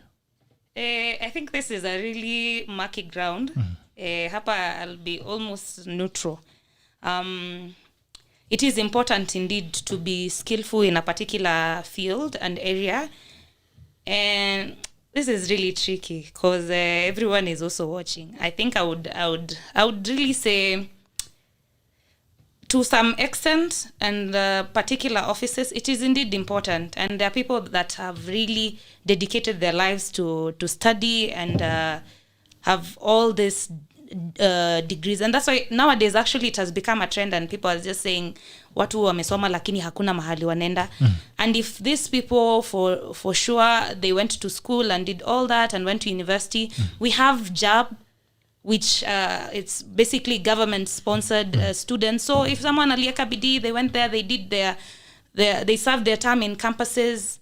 D: I think this is a really murky ground. Hapa I'll be almost neutral. It is important indeed to be skillful in a particular field and area. And this is really tricky because everyone is also watching. I think I would really say, to some extent, and particular offices, it is indeed important. And there are people that have really dedicated their lives to study and have all these degrees. And that's why nowadays actually it has become a trend, and people are just saying watu wamesoma lakini hakuna mahali wanenda. And if these people for sure they went to school and did all that and went to university, we have JAB, which it's basically government sponsored students. So if someone alieka bidii, they went there, they did they served their term in campuses.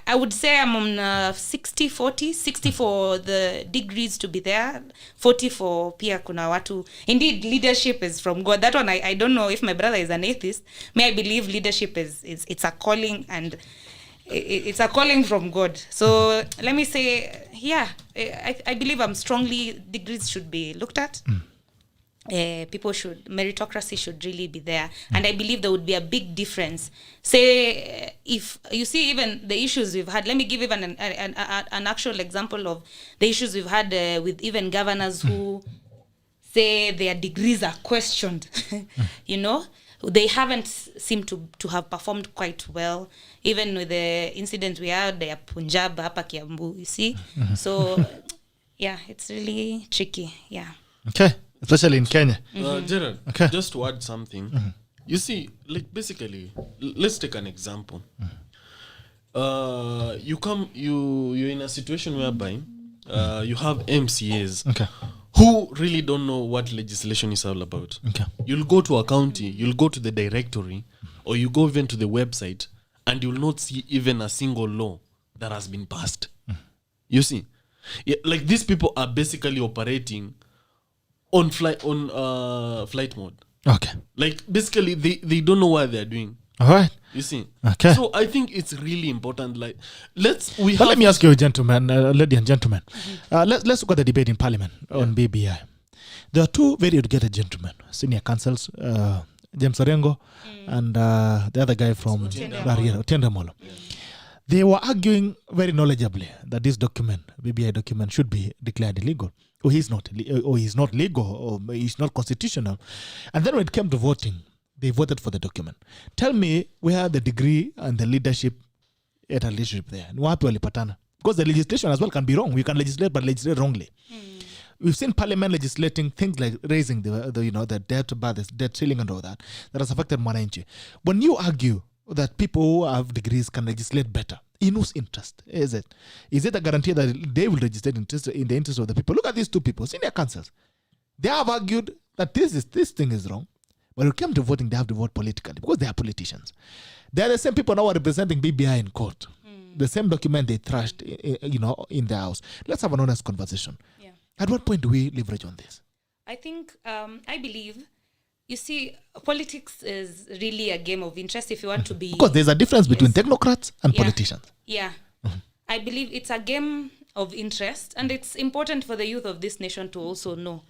D: I would say I'm on 60-40, 60 for the degrees to be there, 40 for pia kuna watu. Indeed, leadership is from God. That one, I don't know if my brother is an atheist. May I believe leadership is it's a calling, and it's a calling from God. So let me say, yeah, I believe strongly degrees should be looked at. Meritocracy should really be there. And I believe there would be a big difference. Say, if you see even the issues we've had, let me give even an actual example of the issues we've had with even governors who say their degrees are questioned. You know, they haven't seemed to have performed quite well. Even with the incident we had, the Punjab, hapa Kiambu, you see. So, yeah, it's really tricky. Yeah.
A: Okay. Especially in Kenya.
B: Gerald,
A: Okay.
B: just to add something. You see, like basically, let's take an example. You're in a situation whereby you have MCAs
A: Okay.
B: who really don't know what legislation is all about.
A: Okay.
B: You'll go to a county, you'll go to the directory, or you go even to the website, and you'll not see even a single law that has been passed. You see? Yeah, like these people are basically operating on flight mode.
A: Okay.
B: Like basically they don't know what they're doing.
A: All right.
B: You see?
A: Okay.
B: So I think it's really important. Like let
A: me ask you, gentlemen, lady and gentlemen. Let's look at the debate in Parliament on BBI. There are two very educated gentlemen, senior counsels, James Orengo and the other guy from Tendamolo. They were arguing very knowledgeably that this document, BBI document, should be declared illegal. Or he's not legal, or he's not constitutional. And then when it came to voting, they voted for the document. Tell me where the degree and the leadership at a leadership there? Ni wapi walipatana? Because the legislation as well can be wrong. We can legislate but legislate wrongly. We've seen parliament legislating things like raising the debt ceiling and all that has affected mwananchi. When you argue that people who have degrees can legislate better, in whose interest is it? Is it a guarantee that they will legislate in the interest of the people? Look at these two people, senior councils. They have argued that this thing is wrong, but when it comes to voting, they have to vote politically because they are politicians. They are the same people now representing BBI in court. The same document they thrashed, in the house. Let's have an honest conversation.
D: Yeah.
A: At what point do we leverage on this?
D: I think, I believe, you see, politics is really a game of interest if you want to be...
A: Because there's a difference between technocrats and politicians.
D: Yeah. I believe it's a game of interest, and it's important for the youth of this nation to also know.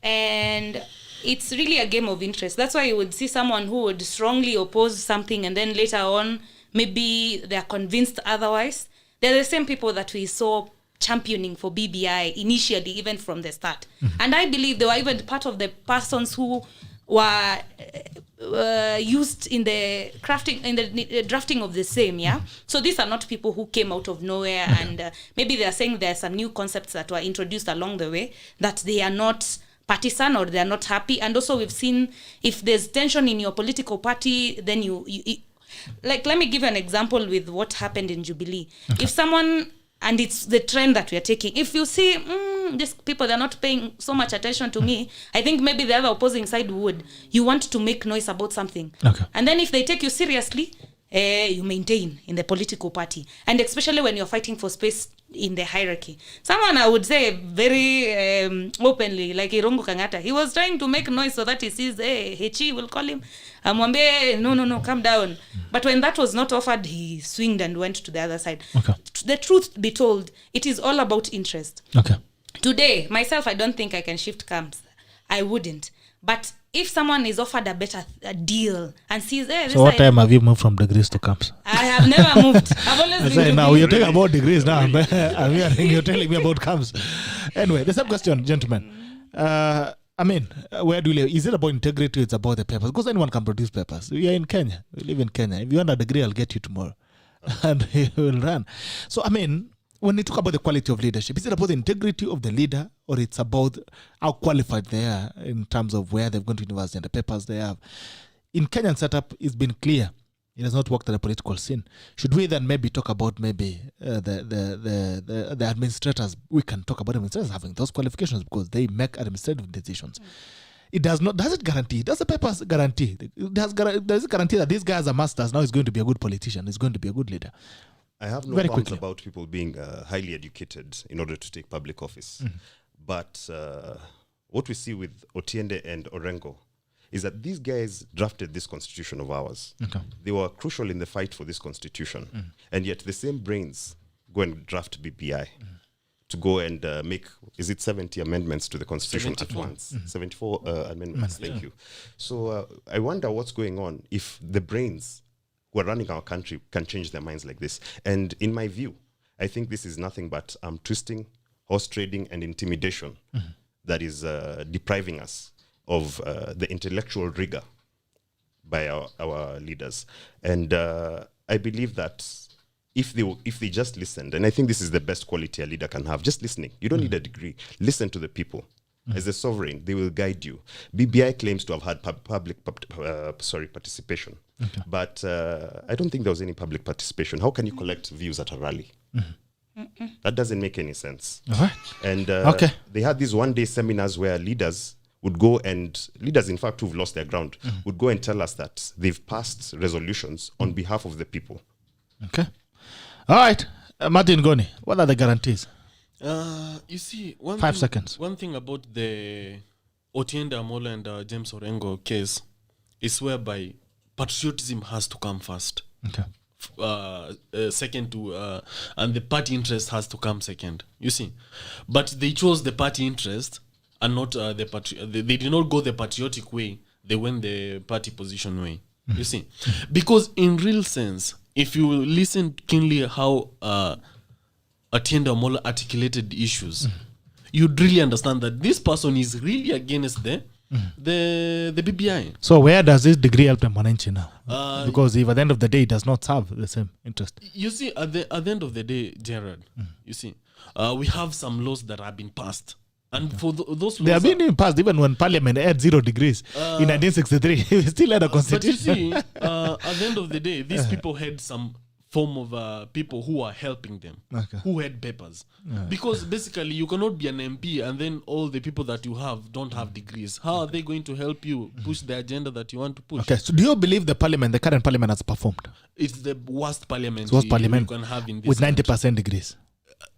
D: And it's really a game of interest. That's why you would see someone who would strongly oppose something, and then later on, maybe they're convinced otherwise. They're the same people that we saw championing for BBI initially, even from the start. And I believe they were even part of the persons who were used in the drafting of the same, yeah? So these are not people who came out of nowhere and maybe they are saying there are some new concepts that were introduced along the way that they are not partisan or they are not happy. And also we've seen if there's tension in your political party, then you like, let me give you an example with what happened in Jubilee. If someone... And it's the trend that we are taking. If you see, these people, they're not paying so much attention to me, I think maybe the other opposing side would. You want to make noise about something.
A: Okay.
D: And then if they take you seriously, you maintain in the political party. And especially when you're fighting for space in the hierarchy. Someone, I would say, very openly, like Irungu Kangata, he was trying to make noise so that he sees, Hechi will call him. Amwambie, no, calm down. But when that was not offered, he swinged and went to the other side.
A: Okay.
D: The truth be told, it is all about interest.
A: Okay.
D: Today, myself, I don't think I can shift camps. I wouldn't. But if someone is offered a better deal and sees,
A: so what time have you moved from degrees to camps?
D: I have never moved. I've always been
A: now you're talking about degrees now. I'm hearing you're telling me about camps. Anyway, the same question, gentlemen. Where do you live? Is it about integrity? It's about the papers. Because anyone can produce papers. We are in Kenya. We live in Kenya. If you want a degree, I'll get you tomorrow. And he will run. So, when you talk about the quality of leadership, is it about the integrity of the leader or it's about how qualified they are in terms of where they've gone to university and the papers they have? In Kenyan setup, it's been clear. It has not worked at the political scene. Should we then maybe talk about maybe the administrators? We can talk about administrators having those qualifications because they make administrative decisions. It does not. Does it guarantee? Does the papers guarantee? Does it guarantee that this guy as a master's now is going to be a good politician? Is going to be a good leader?
C: I have no qualms about people being highly educated in order to take public office. But what we see with Otiende and Orengo is that these guys drafted this constitution of ours. Okay. They were crucial in the fight for this constitution. And yet the same brains go and draft BPI to go and make, is it 70 amendments to the constitution 74. At once? 74 amendments, thank you. So I wonder what's going on if the brains who are running our country can change their minds like this. And in my view, I think this is nothing but twisting, horse trading, and intimidation that is depriving us of the intellectual rigor by our leaders. And I believe that if they just listened, and I think this is the best quality a leader can have, just listening. You don't need a degree. Listen to the people. As a sovereign, they will guide you. BBI claims to have had public participation. Okay. But I don't think there was any public participation. How can you collect views at a rally? That doesn't make any sense. And they had these one-day seminars where leaders would go and, leaders in fact who've lost their ground, would go and tell us that they've passed resolutions on behalf of the people.
A: Okay. All right. Martin Ngoni, what are the guarantees?
B: You see,
A: 5 seconds.
B: One thing about the Otiende Amolo and James Orengo case is whereby patriotism has to come first. Okay. Second to, and the party interest has to come second. You see, but they chose the party interest and not they did not go the patriotic way. They went the party position way. You see, because in real sense, if you listen keenly how Otiende Amolo articulated the issues, you'd really understand that this person is really against the the BBI.
A: So where does this degree help the mwananchi now? Because if at the end of the day it does not serve the same interest.
B: You see, at the end of the day, Gerard, you see, we have some laws that have been passed. And for those laws...
A: They have been passed even when Parliament had 0 degrees in 1963. We still had a constitution.
B: But you see, at the end of the day, these people had some form of people who are helping them, who had papers. Because basically, you cannot be an MP and then all the people that you have don't have degrees. How are they going to help you push the agenda that you want to push?
A: Okay, so do you believe the current parliament has performed?
B: It's the worst parliament,
A: you
B: can have in this
A: with 90%
B: country.
A: Degrees.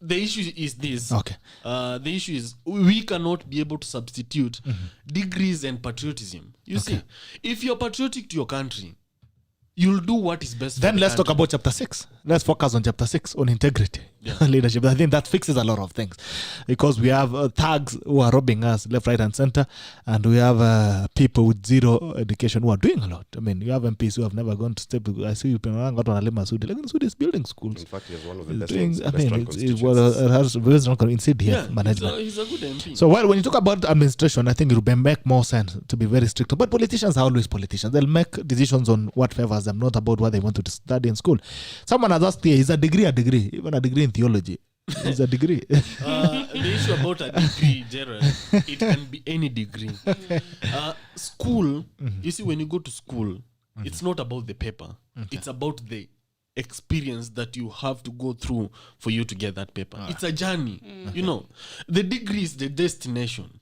B: The issue is this.
A: Okay.
B: The issue is we cannot be able to substitute degrees and patriotism. You see, if you're patriotic to your country, you'll do what is best
A: then
B: for the
A: let's talk
B: country.
A: about chapter 6. Let's focus on chapter 6 on integrity, leadership. I think that fixes a lot of things, because we have thugs who are robbing us left, right and center, and we have people with 0 education who are doing a lot. I mean, you have MPs who have never gone to step. I see you got on Alima Sudi. Like Sudi is building schools.
C: In fact, he has one of the best
A: Doing,
C: ones,
A: I
C: best
A: mean,
C: run
A: it's
C: constituencies.
A: in CDF management.
B: He's a good MP.
A: So when you talk about administration, I think it will make more sense to be very strict. But politicians are always politicians. They'll make decisions on what favors them, not about what they want to study in school. Someone has asked here, is a degree, even a degree in theology? Is a degree.
B: The issue about a degree, Gerald, it can be any degree. School, you see, when you go to school, it's not about the paper. It's about the experience that you have to go through for you to get that paper. It's a journey. You know, the degree is the destination,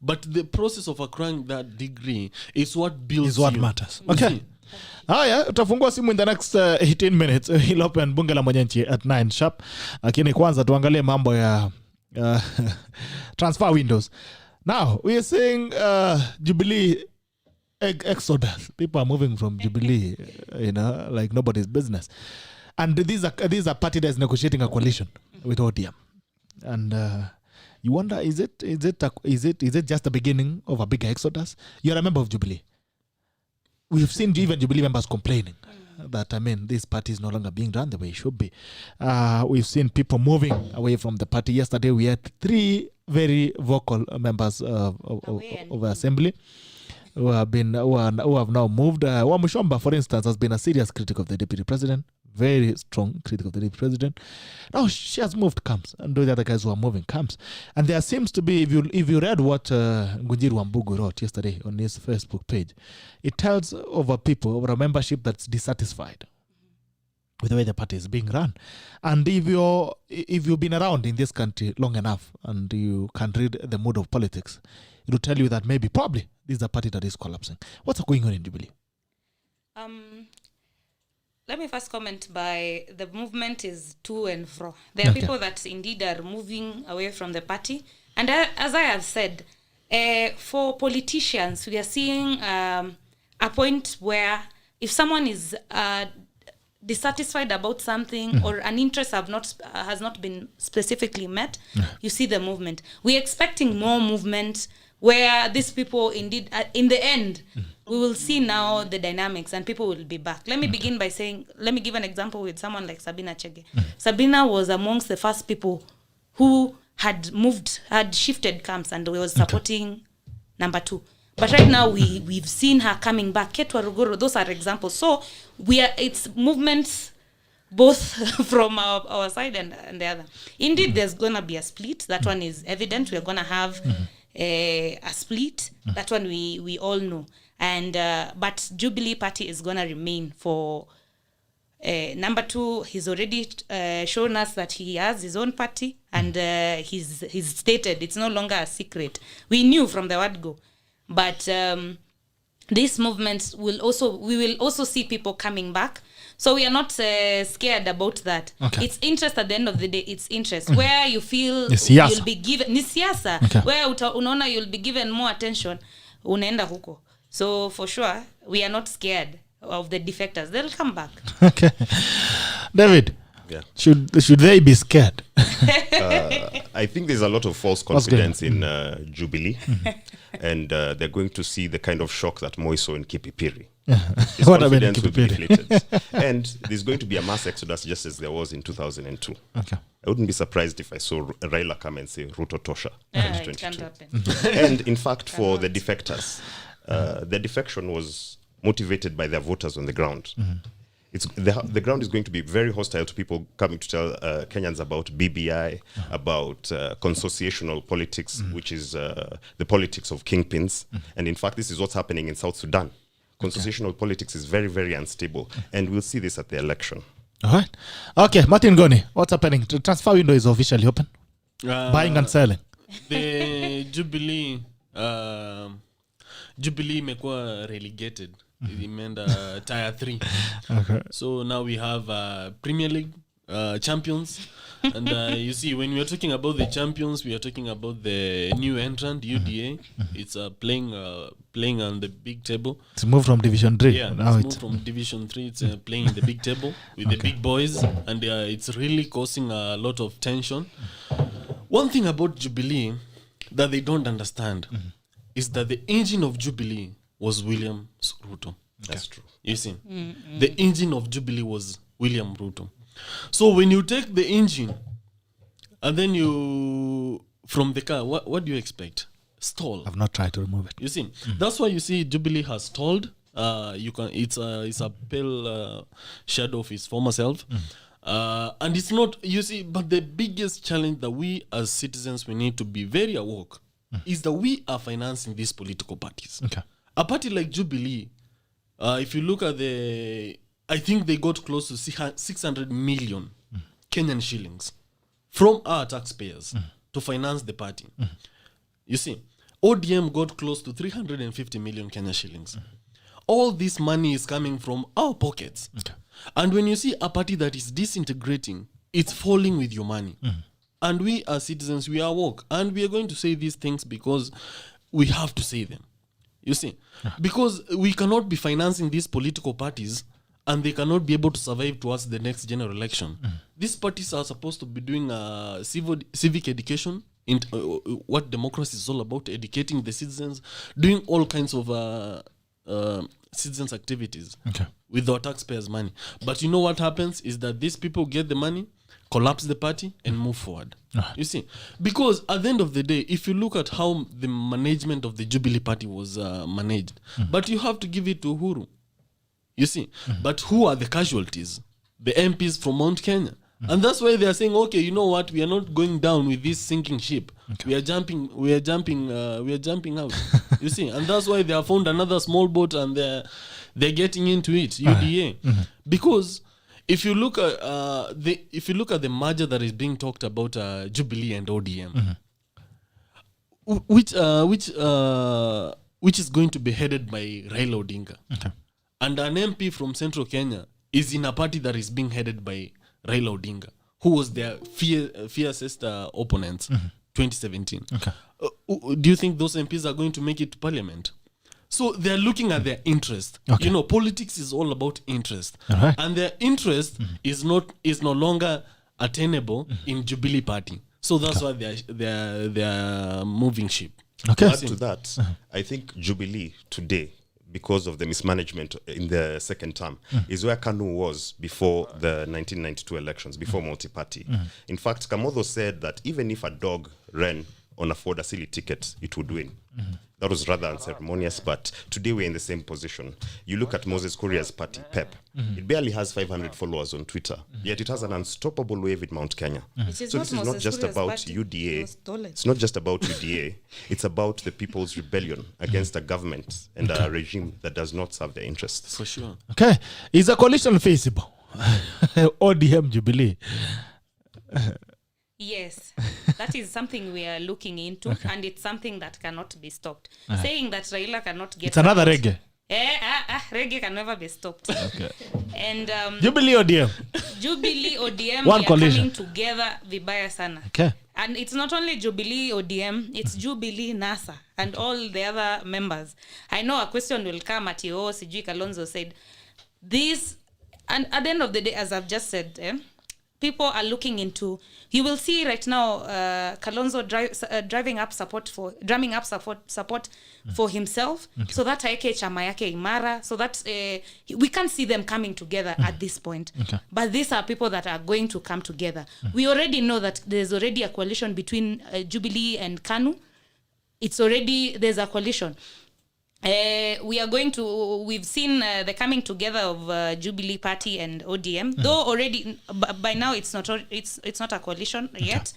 B: but the process of acquiring that degree is what builds
A: Is what
B: you.
A: matters.
B: You
A: Okay.
B: see?
A: Haya, utafungua simu in the next 18 minutes. He'll open bunge la mwananchi at 9 sharp. Lakini kwanza tuangalie mambo ya transfer windows. Now, we are seeing Jubilee exodus. People are moving from Jubilee, like nobody's business. And these are party that is negotiating a coalition with ODM. And you wonder, is it just the beginning of a bigger exodus? You're a member of Jubilee. We've seen even Jubilee members complaining that, I mean, this party is no longer being run the way it should be. We've seen people moving away from the party. Yesterday, we had 3 very vocal members of the assembly who have now moved. Wamushomba, for instance, has been a serious critic of the deputy president. Very strong critic of the deputy president. Now she has moved camps, and those other guys who are moving camps. And there seems to be, if you read what Ngunjiru Wambugu wrote yesterday on his Facebook page, it tells over a membership that's dissatisfied with the way the party is being run. And if you've been around in this country long enough and you can read the mood of politics, it will tell you that probably this is a party that is collapsing. What's going on in Jubilee?
D: Let me first comment by the movement is to and fro. There are people that indeed are moving away from the party. And as I have said, for politicians, we are seeing a point where if someone is dissatisfied about something or an interest has not been specifically met, you see the movement. We're expecting more movement where these people indeed, in the end, we will see now the dynamics and people will be back. Let me begin by saying, let me give an example with someone like Sabina Chege. Sabina was amongst the first people who had shifted camps and was supporting number 2. But right now we've seen her coming back. Ketwa Ruguru, those are examples. So it's movements both from our side and the other. Indeed, there's going to be a split. That one is evident. We're going to have a split. That one we all know. And but Jubilee Party is going to remain for number 2. He's already shown us that he has his own party, and he's stated it's no longer a secret. We knew from the word go. But these movements we will also see people coming back. So we are not scared about that. Okay. It's interest at the end of the day. It's interest. Where you feel you'll be given, ni siasa. Where unaona you'll be given more attention, unaenda huko. So for sure, we are not scared of the defectors. They'll come back.
A: Okay. David,
C: Yeah.
A: Should they be scared?
C: I think there's a lot of false confidence in Jubilee, and they're going to see the kind of shock that Moi saw in Kipipiri. His
A: What happened in
C: confidence will be
A: Kipipiri?
C: deflated. And there's going to be a mass exodus just as there was in 2002.
A: Okay.
C: I wouldn't be surprised if I saw Raila come and say Ruto Tosha
D: It can't
C: 2022.
D: happen.
C: And in fact, for the defectors, the defection was motivated by their voters on the ground. It's the ground is going to be very hostile to people coming to tell Kenyans about BBI, about consociational politics, which is the politics of kingpins. And in fact, this is what's happening in South Sudan. Consociational politics is very, very unstable. And we'll see this at the election.
A: All right. Okay, Martin Ngoni, what's happening? The transfer window is officially open. Buying and selling.
B: The Jubilee imekuwa relegated. Imeenda tier 3.
A: Okay.
B: So now we have Premier League champions. And you see, when we are talking about the champions, we are talking about the new entrant, UDA. It's playing on the big table.
A: It's moved from Division 3.
B: Yeah,
A: Now
B: it's moved from Division 3. It's playing in the big table with the big boys. And it's really causing a lot of tension. One thing about Jubilee that they don't understand is that the engine of Jubilee was William Ruto.
C: That's true.
B: You see, the engine of Jubilee was William Ruto. So when you take the engine and then you from the car, what do you expect? Stall.
A: I've not tried to remove it.
B: You see, that's why you see Jubilee has stalled. It's a pale shadow of his former self. And it's not, you see, but the biggest challenge that we as citizens we need to be very awoke is that we are financing these political parties.
A: Okay.
B: A party like Jubilee, if you look at I think they got close to 600 million Kenyan shillings from our taxpayers to finance the party. You see, ODM got close to 350 million Kenyan shillings. All this money is coming from our pockets.
A: Okay.
B: And when you see a party that is disintegrating, it's falling with your money. And we as citizens, we are woke. And we are going to say these things because we have to say them. You see, because we cannot be financing these political parties and they cannot be able to survive towards the next general election. These parties are supposed to be doing civic education, in what democracy is all about, educating the citizens, doing all kinds of citizens activities with our taxpayers' money. But you know what happens is that these people get the money, collapse the party, and move forward. You see, because at the end of the day, if you look at how the management of the Jubilee Party was managed, but you have to give it to Uhuru. You see, but who are the casualties? The MPs from Mount Kenya. And that's why they are saying, okay, you know what? We are not going down with this sinking ship. We are jumping out. You see, and that's why they have found another small boat and they're getting into it, UDA. Because if you look at the merger that is being talked about, Jubilee and ODM, which is going to be headed by Raila Odinga. And an MP from Central Kenya is in a party that is being headed by Raila Odinga, who was their fiercest opponent 2017. Do you think those MPs are going to make it to parliament? So they're looking at their interest. You know, politics is all about interest. And their interest is no longer attainable in Jubilee Party. So that's why they're moving ship.
C: To add to that, I think Jubilee today, because of the mismanagement in the second term, is where KANU was before the 1992 elections, before multi-party. In fact, Kamotho said that even if a dog ran on a Ford Asili ticket, it would win. That was rather unceremonious, but today we're in the same position. You look at Moses Kuria's party, PEP. It barely has 500 followers on Twitter, yet it has an unstoppable wave in Mount Kenya. So this is not just about UDA. It's not just about UDA. It's about the people's rebellion against a government and a regime that does not serve their interests.
B: For sure.
A: Okay. Is a coalition feasible? ODM Jubilee.
D: Yes, that is something we are looking into, and it's something that cannot be stopped. Saying that Raila cannot get...
A: It's another reggae.
D: Reggae can never be stopped. And
A: Jubilee ODM.
D: Jubilee ODM,
A: One
D: we are
A: coalition.
D: coming together vibaya sana.
A: Okay.
D: And it's not only Jubilee ODM, it's Jubilee NASA and all the other members. I know a question will come at you, Sijui Kalonzo said, this, and at the end of the day, as I've just said, people are looking into. You will see right now Kalonzo drumming up support for himself, so that aeke chama yake imara, so that we can't see them coming together at this point. But these are people that are going to come together. We already know that there's already a coalition between Jubilee and KANU. There's a coalition. We've seen the coming together of Jubilee Party and ODM, though already by now it's not a coalition yet,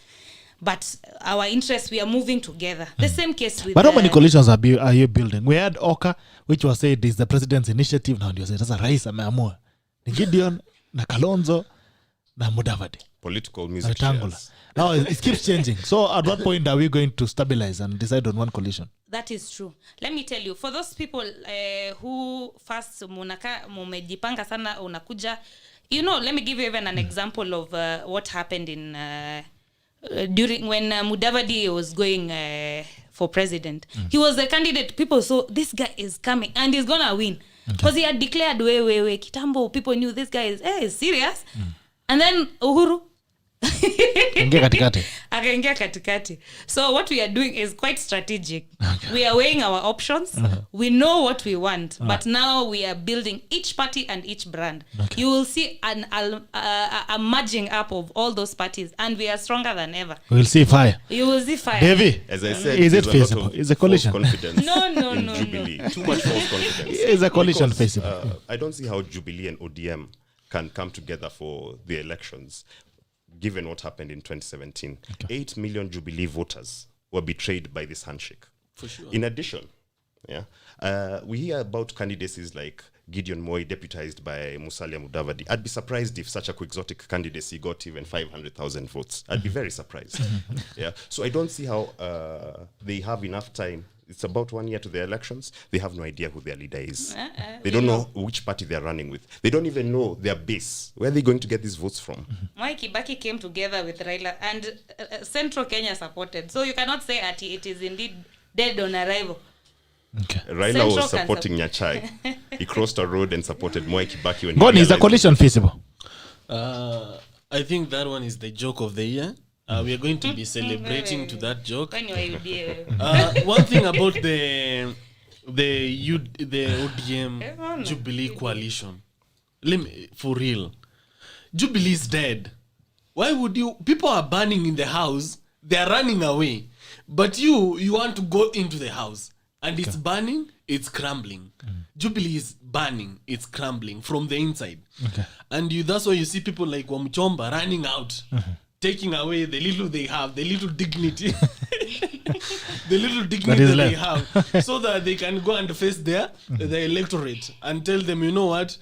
D: but our interests, we are moving together. The same case with.
A: But how many coalitions are you building? We had Oka, which was said is the president's initiative. Now you say that's a rais ameamua. Ni Gideon, na Kalonzo, na Mudavadi.
C: Political music chairs.
A: Now it keeps changing. So at what point are we going to stabilize and decide on one coalition?
D: That is true. Let me tell you, for those people who first mumejipanga sana unakuja, let me give you even an example of what happened in during when Mudavadi was going for president. He was the candidate. People saw this guy is coming and he's gonna win because he had declared way kitambo. People knew this guy is serious. And then Uhuru akaingia katikati. So what we are doing is quite strategic. We are weighing our options. We know what we want, but now we are building each party and each brand. You will see a merging up of all those parties, and we are stronger than ever.
A: We'll see fire.
D: You will see fire.
A: Davey,
C: as I said,
A: is it feasible? Is a coalition?
C: No. Jubilee. Too much false confidence.
A: Is a coalition feasible?
C: I don't see how Jubilee and ODM can come together for the elections, given what happened in 2017. 8 million Jubilee voters were betrayed by this handshake.
B: For sure.
C: In addition, we hear about candidacies like Gideon Moi, deputized by Musalia Mudavadi. I'd be surprised if such a quixotic candidacy got even 500,000 votes. I'd be very surprised. So I don't see how they have enough time. It's about 1 year to the elections. They have no idea who their leader is. They don't know which party they're running with. They don't even know their base. Where are they going to get these votes from?
D: Mwai Kibaki came together with Raila and Central Kenya supported. So you cannot say that it is indeed dead on arrival.
C: Raila Central was supporting Nyachai. He crossed a road and supported Mwai Kibaki.
A: NGONI, is the coalition feasible?
B: I think that one is the joke of the year. We are going to be celebrating to that joke. One thing about the ODM Jubilee coalition, for real, Jubilee is dead. Why would you? People are burning in the house. They are running away, but you want to go into the house and it's burning. It's crumbling. Jubilee is burning. It's crumbling from the inside. And that's why you see people like Wamchomba running out. Taking away the little they have, the little dignity, the little dignity that they have, so that they can go and face the electorate and tell them, you know what,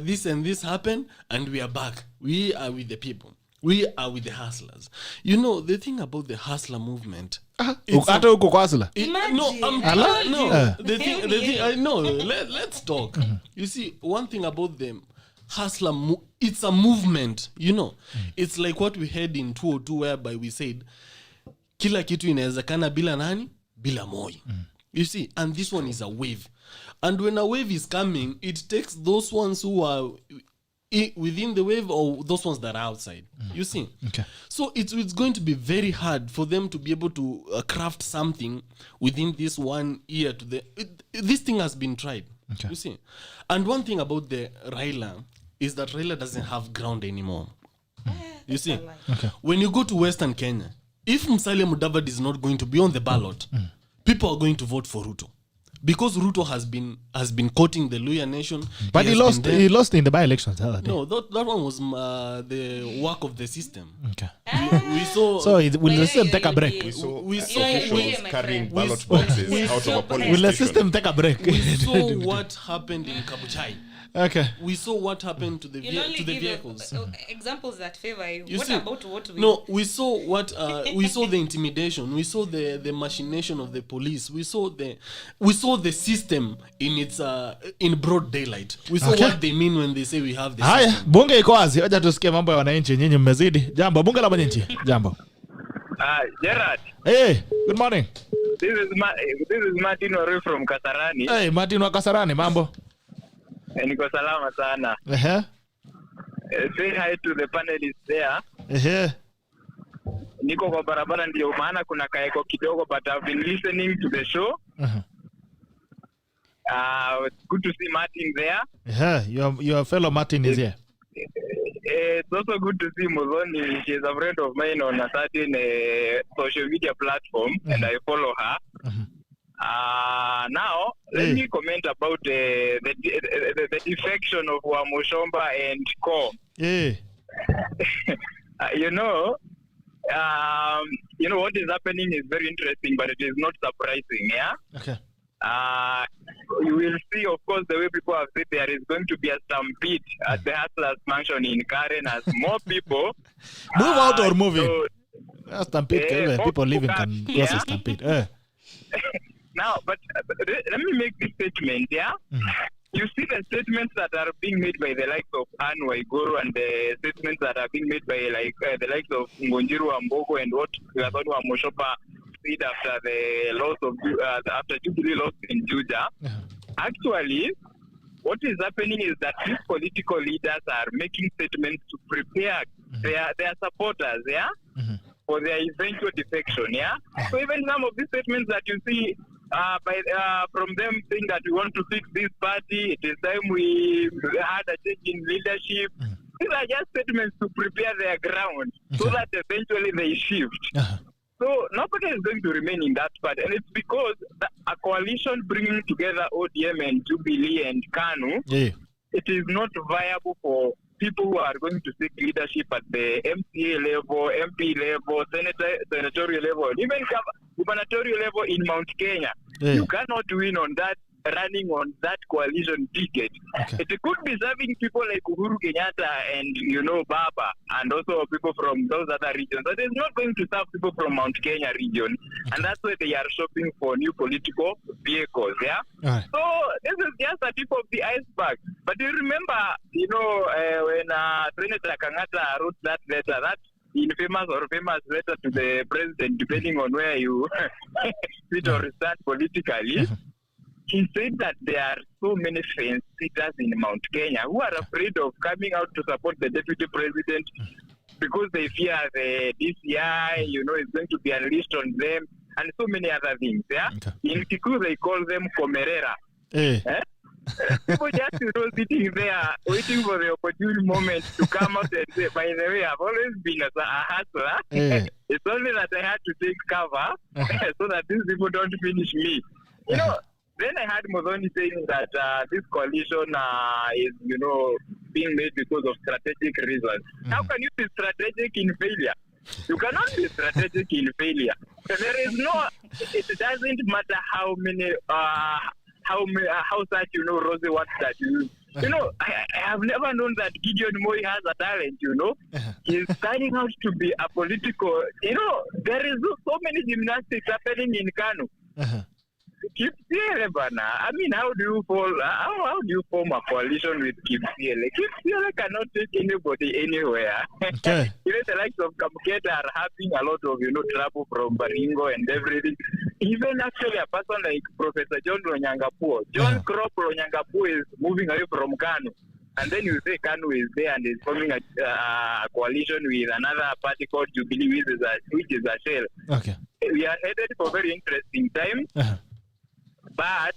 B: this and this happened, and we are back. We are with the people. We are with the hustlers. The thing about the hustler movement. Let's talk. You see, one thing about them. Hustler, it's a movement, It's like what we had in 2002, whereby we said, kila kitu inawezekana bila nani? Bila Moi. You see, and this one is a wave. And when a wave is coming, it takes those ones who are within the wave or those ones that are outside. You see? So it's going to be very hard for them to be able to craft something within this 1 year. This thing has been tried. You see? And one thing about the Raila is that Raila doesn't have ground anymore. You see? When you go to Western Kenya, if Musalia Mudavadi is not going to be on the ballot, people are going to vote for Ruto. Because Ruto has been courting the Luya nation.
A: But he lost in the by-elections.
B: No, that one was the work of the system. We saw.
A: So will the system take a break?
C: We saw officials carrying ballot boxes out of a polling station.
A: Will the system take a break?
B: We saw what happened in Kabuchai. We saw what happened to the vehicles.
D: Examples that favor you. What
B: see,
D: about what we?
B: No, we saw what we saw the intimidation. We saw the machination of the police. We saw the system in its in broad daylight. We saw what they mean when they say we have the system.
A: Haya, bunge iko wazi. Wacha tusikie mambo ya wananchi, nyinyi mmezidi. Jambo, bunge la wananchi. Jambo.
E: Gerard.
A: Hey, good morning.
E: This is Martin Waru from Kasarani.
A: Hey, Martin wa Kasarani, mambo?
E: Niko salama sana. say hi to the panelists there. Niko kwa barabara ndio maana kuna kaeko kidogo, but I've been listening to the show. It's good to see Martin there.
A: Your fellow Martin is here.
E: It's also good to see Muthoni. She's a friend of mine on a certain social media platform, and I follow her. Now, let me comment about the defection of Wamushomba and Co. You know what is happening is very interesting, but it is not surprising. Yeah.
A: Okay.
E: You will see, of course, the way people have said there is going to be a stampede at the Hustlers Mansion in Karen as more people
A: move out or move in. Stampede, people living can cause a stampede.
E: Now, but let me make this statement. Yeah. You see the statements that are being made by the likes of Anne Waiguru and the statements that are being made by the likes of Ngonjiru Ambogo and what Gathoni Wamushomba said after the loss of after Jubilee lost in Juja. Actually, what is happening is that these political leaders are making statements to prepare their supporters, for their eventual defection, So even some of these statements that you see from them saying that we want to fix this party, it is time we had a change in leadership. These are just statements to prepare their ground so that eventually they shift. So nobody is going to remain in that party, and it's because a coalition bringing together ODM and Jubilee and KANU, it is not viable for people who are going to seek leadership at the MCA level, MP level, senatorial level, even gubernatorial level in Mount Kenya. You cannot win on that, running on that coalition ticket. It could be serving people like Uhuru Kenyatta and, Baba, and also people from those other regions. But it's not going to serve people from Mount Kenya region. And that's why they are shopping for new political vehicles, So this is just a tip of the iceberg. But you remember, when Senator Kangata wrote that letter, that infamous or famous letter to the president, depending on where you sit or stand politically, he said that there are so many fence sitters in Mount Kenya who are afraid of coming out to support the deputy president because they fear the DCI, is going to be unleashed on them, and so many other things. In Kikuyu, they call them Komerera. People just, sitting there waiting for the opportune moment to come out and say, by the way, I've always been a hustler. It's only that I had to take cover so that these people don't finish me. Then I heard Muthoni saying that this coalition is, being made because of strategic reasons. How can you be strategic in failure? You cannot be strategic in failure. There is it doesn't matter how many, how such, rosy words that you use. I have never known that Gideon Moi has a talent, He's turning out to be a political, there is so many gymnastics happening in KANU. I mean, how do you form a coalition with Kipsiele? Kipsiele cannot take anybody anywhere. The likes of Kamketa are having a lot of, trouble from Baringo and everything. Even actually a person like Professor John Lonyangapuo. John Crop Lonyangapuo is moving away from KANU. And then you say KANU is there and is forming a coalition with another party called Jubilee, which is a shell. We are headed for very interesting times. But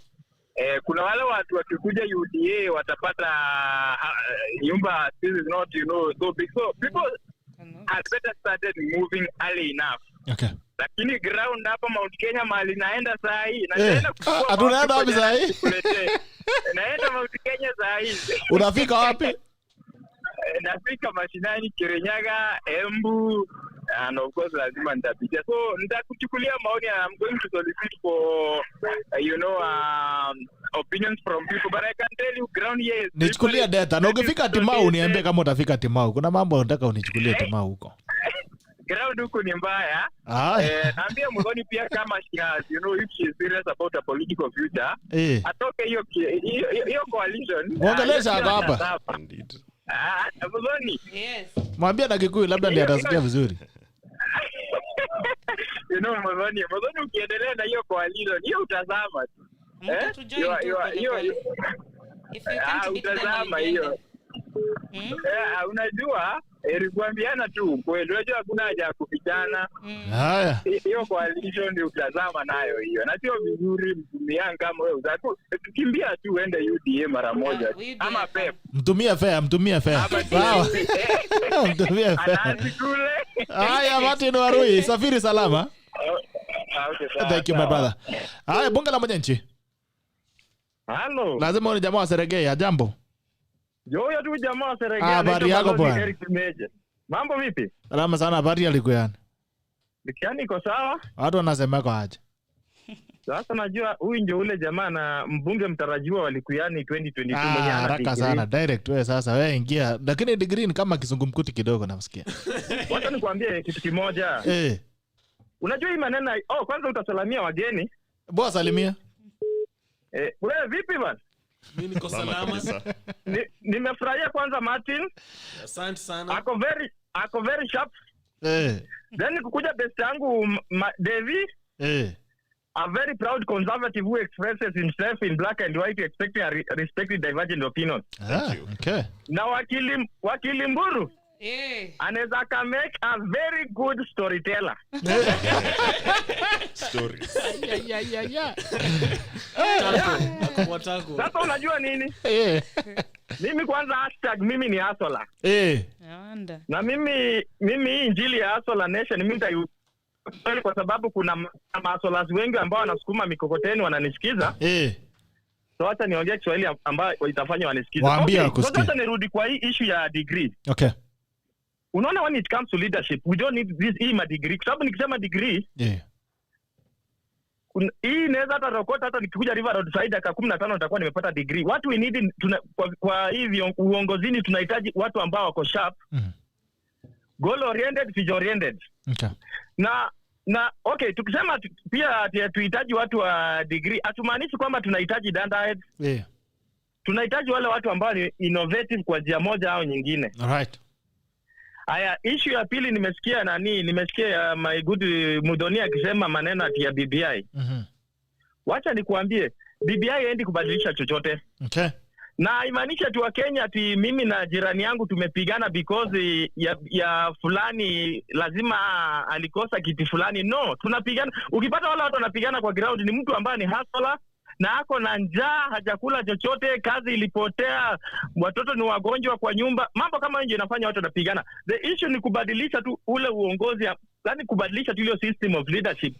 E: kuna wale watu wakikuja UDA watapata nyumba still is not so big, so people had better started moving early enough. Lakini ground hapa Mount Kenya mali naenda saa hii
A: tunaenda wapi saa hii?
E: Naenda Mount Kenya saa hii.
A: Unafika wapi?
E: Nafika mashinani Kirinyaga, Embu, and of course lazima nitapitia. So nitakuchukulia maoni, and I'm going to solicit for opinions from people, but I can tell you ground here is
A: nichukulia data. Na ukifika Timau niambie kama utafika Timau. Kuna mambo nataka unichukulie Timau huko.
E: Ground huko ni mbaya. Naambia Muthoni pia kama she has, if she is serious about a political future, atoke hiyo coalition.
A: Muongelesha hapa.
C: Indeed.
E: Muthoni.
D: Yes.
A: Mwambie na Kikuyu labda ndiye atasikia vizuri.
E: Muthoni ukiendelea na hiyo coalition, hiyo utazama.
D: Utazama hiyo.
E: Unajua ilikuambiana tu kweli, unajua hakuna haja ya kufichana.
A: Haya.
E: Hiyo coalition ndio utazama nayo hiyo. Na sio vizuri mtumianga kama wewe uzako. Tukimbia tu uende UDA mara moja. Ama PEP.
A: Mtumia fair. Sawa. Mtumia fair.
E: Anasikule.
A: Haya, Martin Warui, safiri salama.
E: Okay,
A: Thank you my brother. Haya, bunge la mwananchi.
E: Hello.
A: Lazima ni jamaa wa Seregea, jambo.
E: Yo tu jamaa wa Seregea.
A: Habari yako bwana?
E: Mambo vipi?
A: Salama sana, habari ya Likuyani.
E: Likuyani iko sawa?
A: Watu wanasema kwa aje?
E: Sasa najua huyu ndio ule jamaa na mbunge mtarajiwa wa Likuyani 2022 mwenye ana
A: haraka sana direct wewe sasa wewe ingia, lakini degree ni kama kizungumkuti kidogo namsikia.
E: Wacha nikwambie kitu kimoja. Unajua hii maneno kwanza utasalamia wageni.
A: Bwana salimia.
E: Wewe vipi bwana?
B: Mimi niko salama.
E: Nimefurahia kwanza Martin.
B: Asante sana.
E: Ako very sharp. Then kukuja best yangu Devi. A very proud conservative who expresses himself in black and white, expecting a respected divergent opinion.
A: Okay.
E: Na wakili MBURU. Anaweza ka make a very good storyteller.
C: Stories.
B: Watako.
E: Sasa unajua nini? Mimi kwanza hashtag mimi ni Asola. Na mimi injili ya Asola Nation mimi kwa sababu kuna masolas wengi ambao wanasukuma mikokoteni wananisikiza. So hata niongee Kiswahili ambayo itafanya wanisikize.
A: Waambia
E: kusikia. Sasa nirudi kwa hii issue ya degree.
A: Okay.
E: Unaona when it comes to leadership, we don't need this degree. Kwa sababu nikisema degree, hii inaweza hata rokota hata nikikuja River Road side dakika 15 nitakuwa nimepata degree. What we need kwa hivi uongozini tunahitaji watu ambao wako sharp. Goal oriented, future oriented.
A: Okay.
E: Na okay, tukisema pia tunahitaji watu wa degree, hatumaanishi kwamba tunahitaji dandaheads. Tunahitaji wale watu ambao ni innovative kwa njia moja au nyingine.
A: Alright.
E: Aya, issue ya pili nimesikia my good MUTHONI akisema maneno ya BBI. Wacha nikuambie, BBI haendi kubadilisha chochote.
A: Okay.
E: Na imaanisha tu wa Kenya ati mimi na jirani yangu tumepigana because ya fulani lazima alikosa kiti fulani. No, tunapigana. Ukipata wale watu wanapigana kwa ground ni mtu ambaye ni hustler na ako na njaa, hajakula chochote, kazi ilipotea, watoto ni wagonjwa kwa nyumba. Mambo kama hiyo inafanya watu wanapigana. The issue ni kubadilisha tu ule uongozi, yani kubadilisha tu ile system of leadership.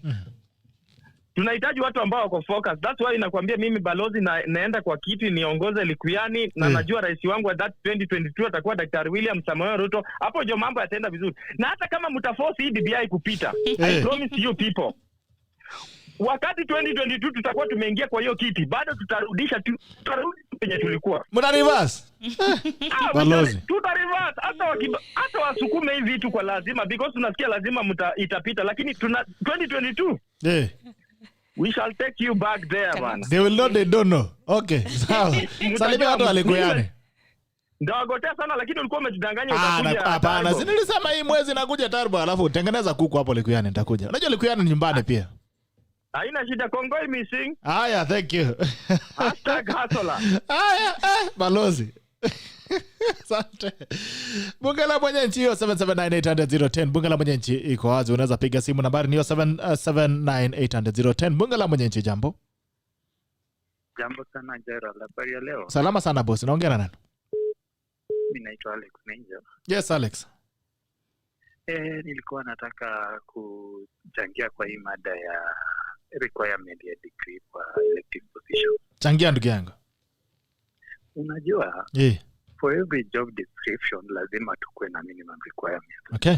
E: Tunahitaji watu ambao wako focus. That's why nakwambia mimi balozi naenda kwa kiti niongoze Likuyani na najua rais wangu wa that 2022 atakuwa Daktari William Samoei Ruto. Hapo ndio mambo yataenda vizuri. Na hata kama mtaforce hii BBI kupita, I promise you people, wakati 2022 tutakuwa tumeingia kwa hiyo kiti, bado tutarudi penye tulikuwa.
A: Mna reverse. Balozi.
E: Tuta reverse hata wasukume hivi vitu kwa lazima because tunasikia lazima itapita, lakini 2022 we shall take you back there bana.
A: They will not, they don't know. Okay, sawa. Salimia watu wa Likuyani.
E: Ndawagotea sana lakini ulikuwa umejidanganya utakuja.
A: Hapana, si nilisema hii mwezi nakuja Tarbo alafu tengeneza kuku hapo Likuyani nitakuja. Unajua Likuyani ni nyumbani pia.
E: Haina shida, Kongoi missing.
A: Haya, thank you.
E: #Hasola.
A: Haya, balozi. Asante. Bunge la mwananchi hiyo 7798010. Bunge la mwananchi iko wazi, unaweza piga simu, nambari ni 7798010. Bunge la mwananchi, jambo.
F: Jambo sana Gerald, habari ya leo?
A: Salama sana boss, naongea na nani?
F: Mimi naitwa Alex Angel.
A: Yes Alex.
F: Nilikuwa nataka kuchangia kwa hii mada ya requirement ya degree kwa elective position.
A: Changia ndugu yangu.
F: Unajua, for every job description lazima tukue na minimum requirement.
A: Okay.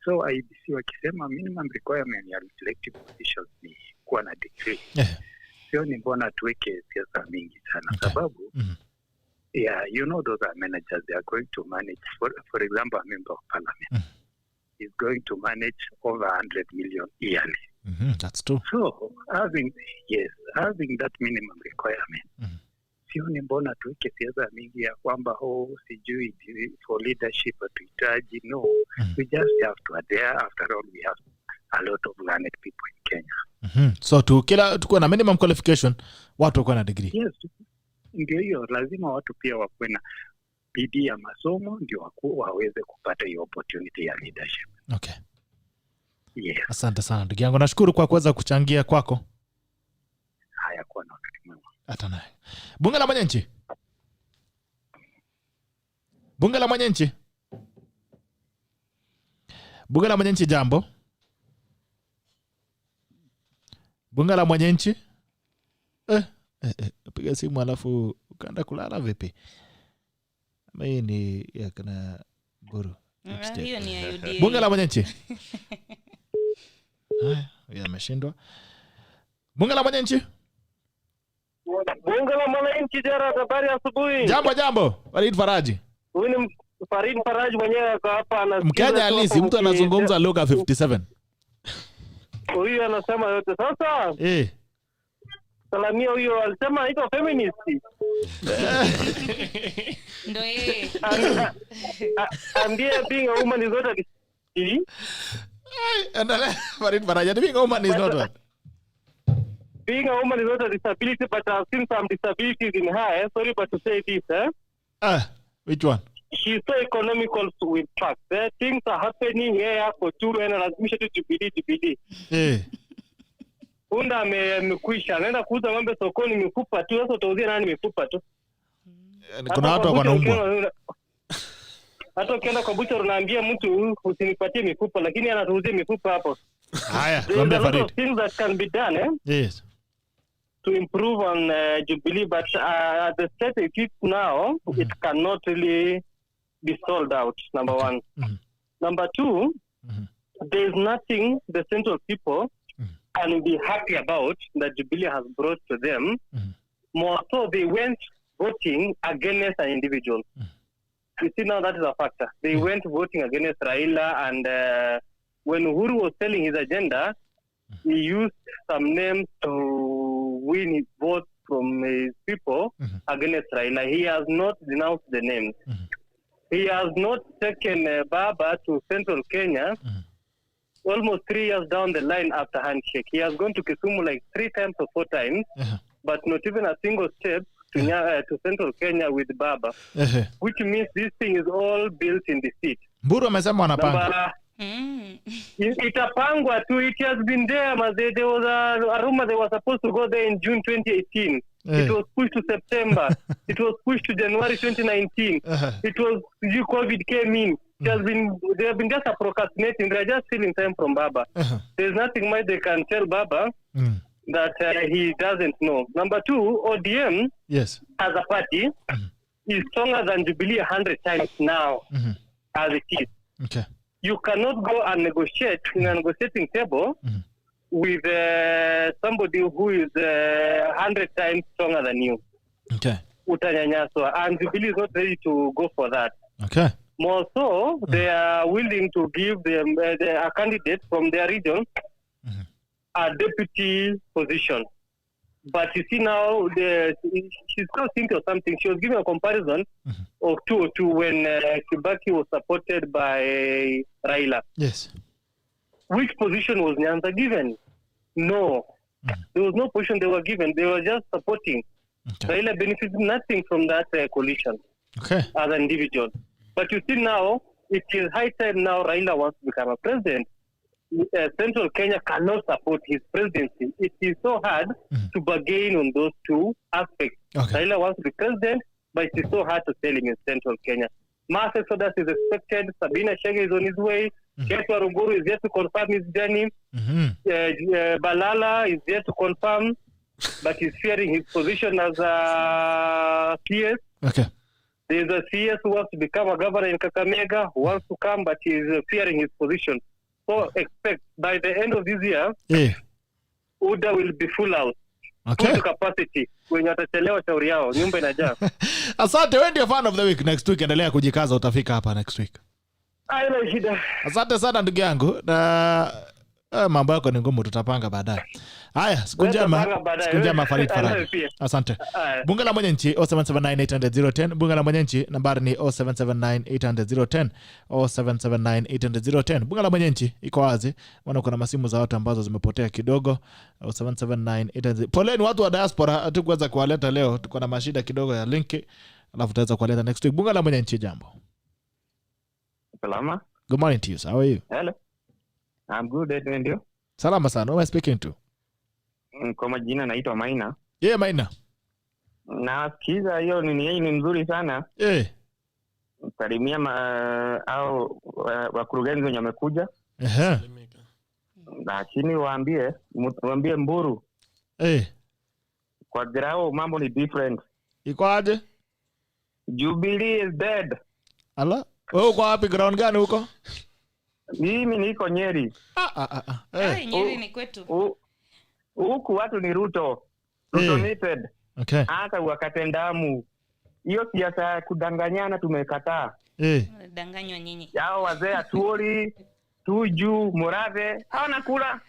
F: So IBC wakisema minimum requirement ya elective positions ni kuwa na degree. Sio ni mbona tuweke siasa mingi sana, sababu you know those are managers, they are going to manage for example a member of parliament is going to manage over 100 million yearly.
A: That's true.
F: So having that minimum requirement, sio ni mbona tuweke siasa mingi ya kwamba sijui for leadership atuhitaji. No, we just have to adhere. After all, we have a lot of learned people in Kenya.
A: So tukuwe na minimum qualification, watu wakuwe na degree.
F: Yes, ndio hiyo, lazima watu pia wakuwe na bidii ya masomo ndio waweze kupata hiyo opportunity ya leadership.
A: Okay.
F: Yes.
A: Asante sana ndugu yangu, nashukuru kwa kuweza kuchangia kwako.
F: Haya, kwa na wakati mwema.
A: Hata naye. Bunge la Mwananchi. Bunge la Mwananchi. Bunge la Mwananchi, jambo. Bunge la Mwananchi. Piga simu alafu ukaenda kulala vipi? Hii ni ya kana Buru.
D: Hiyo ni ya UDA.
A: Bunge la Mwananchi. Haya, ameshindwa. Bunge la Mwananchi.
G: Bunge la Mwananchi, jara habari asubuhi.
A: Jambo. Farid Faraji.
G: Huyu ni Farid Faraji mwenyewe kwa hapa anasikia.
A: Mkenya halisi, mtu anazungumza lugha 57.
G: Huyu anasema yote. Sasa salamia huyo alisema iko feminist.
D: Ndio yeye.
G: Ambia being a woman is not a disability.
A: Andale Farid Faraji, being a woman is not what?
G: Being a woman is not a disability, but I've seen some disabilities in her. Sorry, but to say this,
A: which one?
G: She's so economical with facts. Things are happening here for two and lazimisha tu Jubilee. Unda amekwisha. Anaenda kuuza ng'ombe sokoni mifupa tu. Sasa utauzia nani mifupa tu?
A: Kuna watu wanaumwa.
G: Hata ukienda kwa bucha unaambia mtu usinipatie mifupa, lakini anatuuzia mifupa hapo.
A: Haya, ng'ombe Farid.
G: Things that can be done,
A: Yes.
G: To improve on Jubilee, but at the state it is now, it cannot really be sold out, number one. Number two, there is nothing the central people can be happy about that Jubilee has brought to them. More so, they went voting against an individual. You see, now that is a factor. They went voting against Raila, and when Uhuru was telling his agenda, he used some names to win his vote from his people against Raila. He has not denounced the names. He has not taken Baba to central Kenya almost 3 years down the line after handshake. He has gone to Kisumu like 3 times or 4 times, but not even a single step to central Kenya with Baba, which means this thing is all built in the seat.
A: Mburu amesema wanapanga.
G: Itapangwa tu. It has been there. There was a rumor they were supposed to go there in June 2018. It was pushed to September. It was pushed to January 2019. It was COVID came in. They have been just procrastinating. They are just stealing time from Baba. There's nothing much they can tell Baba that he doesn't know. Number two, ODM as a party is stronger than Jubilee 100 times now as it is.
A: Okay.
G: You cannot go and negotiate in a negotiating table with somebody who is 100 times stronger than you.
A: Okay.
G: Utanyanyaswa, and Jubilee is not ready to go for that.
A: Okay.
G: More so, they are willing to give them a candidate from their region a deputy position. But you see now, she's still thinking of something. She was giving a comparison of 202 when Kibaki was supported by Raila.
A: Yes.
G: Which position was Nyanza given? No. There was no position they were given. They were just supporting. Okay. Raila benefited nothing from that coalition as an individual. But you see now, it is high time now Raila wants to become a president. Central Kenya cannot support his presidency. It is so hard to bargain on those two aspects. Raila wants to be president, but it is so hard to sell him in Central Kenya. Mass exodus is expected. Sabina Chege is on his way. Ketwa Ruguru is yet to confirm his journey. Balala is yet to confirm, but he's fearing his position as a CS.
A: Okay.
G: There's a CS who wants to become a governor in Kakamega, who wants to come, but he's fearing his position. So expect by the end of this year, UDA will be full out. Full capacity. When watachelewa shauri yao, nyumba inajaa.
A: Asante, wewe ndio fan of the week. Next week endelea kujikaza, utafika hapa next week.
G: Haina shida.
A: Asante sana ndugu yangu. Na mambo yako ni ngumu, tutapanga baadaye. Haya, siku njema Farid Faraji. Asante. Bunge la Mwananchi 0779801010. Bunge la Mwananchi nambari ni 0779801010. 0779801010. Bunge la Mwananchi iko wazi. Maana kuna masimu za watu ambazo zimepotea kidogo. 07798010. Poleni watu wa diaspora, hatukuweza kuwaleta leo. Tuko na mashida kidogo ya linki. alafu tutaweza kualeta next week. Bunga la mwenye nchi, jambo.
E: Salama.
A: Good morning to you. How are you?
E: Hello. I'm good, and you?
A: Salama sana. Who am I speaking to?
E: Kwa majina naitwa Maina.
A: Yeah, Maina.
E: Nasikiza hiyo ni mzuri sana. Salimia au wakurugenzi wenye wamekuja. Lakini waambie Mburu. Kwa grao mambo ni different.
A: Iko aje?
E: Jubilee is dead.
A: Ala? Wewe uko wapi, ground gani huko?
E: Mimi niko Nyeri.
D: Nyeri ni kwetu.
E: Huku watu ni Ruto. Ruto needed.
A: Okay.
E: Hata wakatendamu. Hiyo siasa ya kudanganyana tumekataa.
D: Danganywa nyinyi.
E: Yao wazee Atuoli, Tuju, Morave, hawana kula.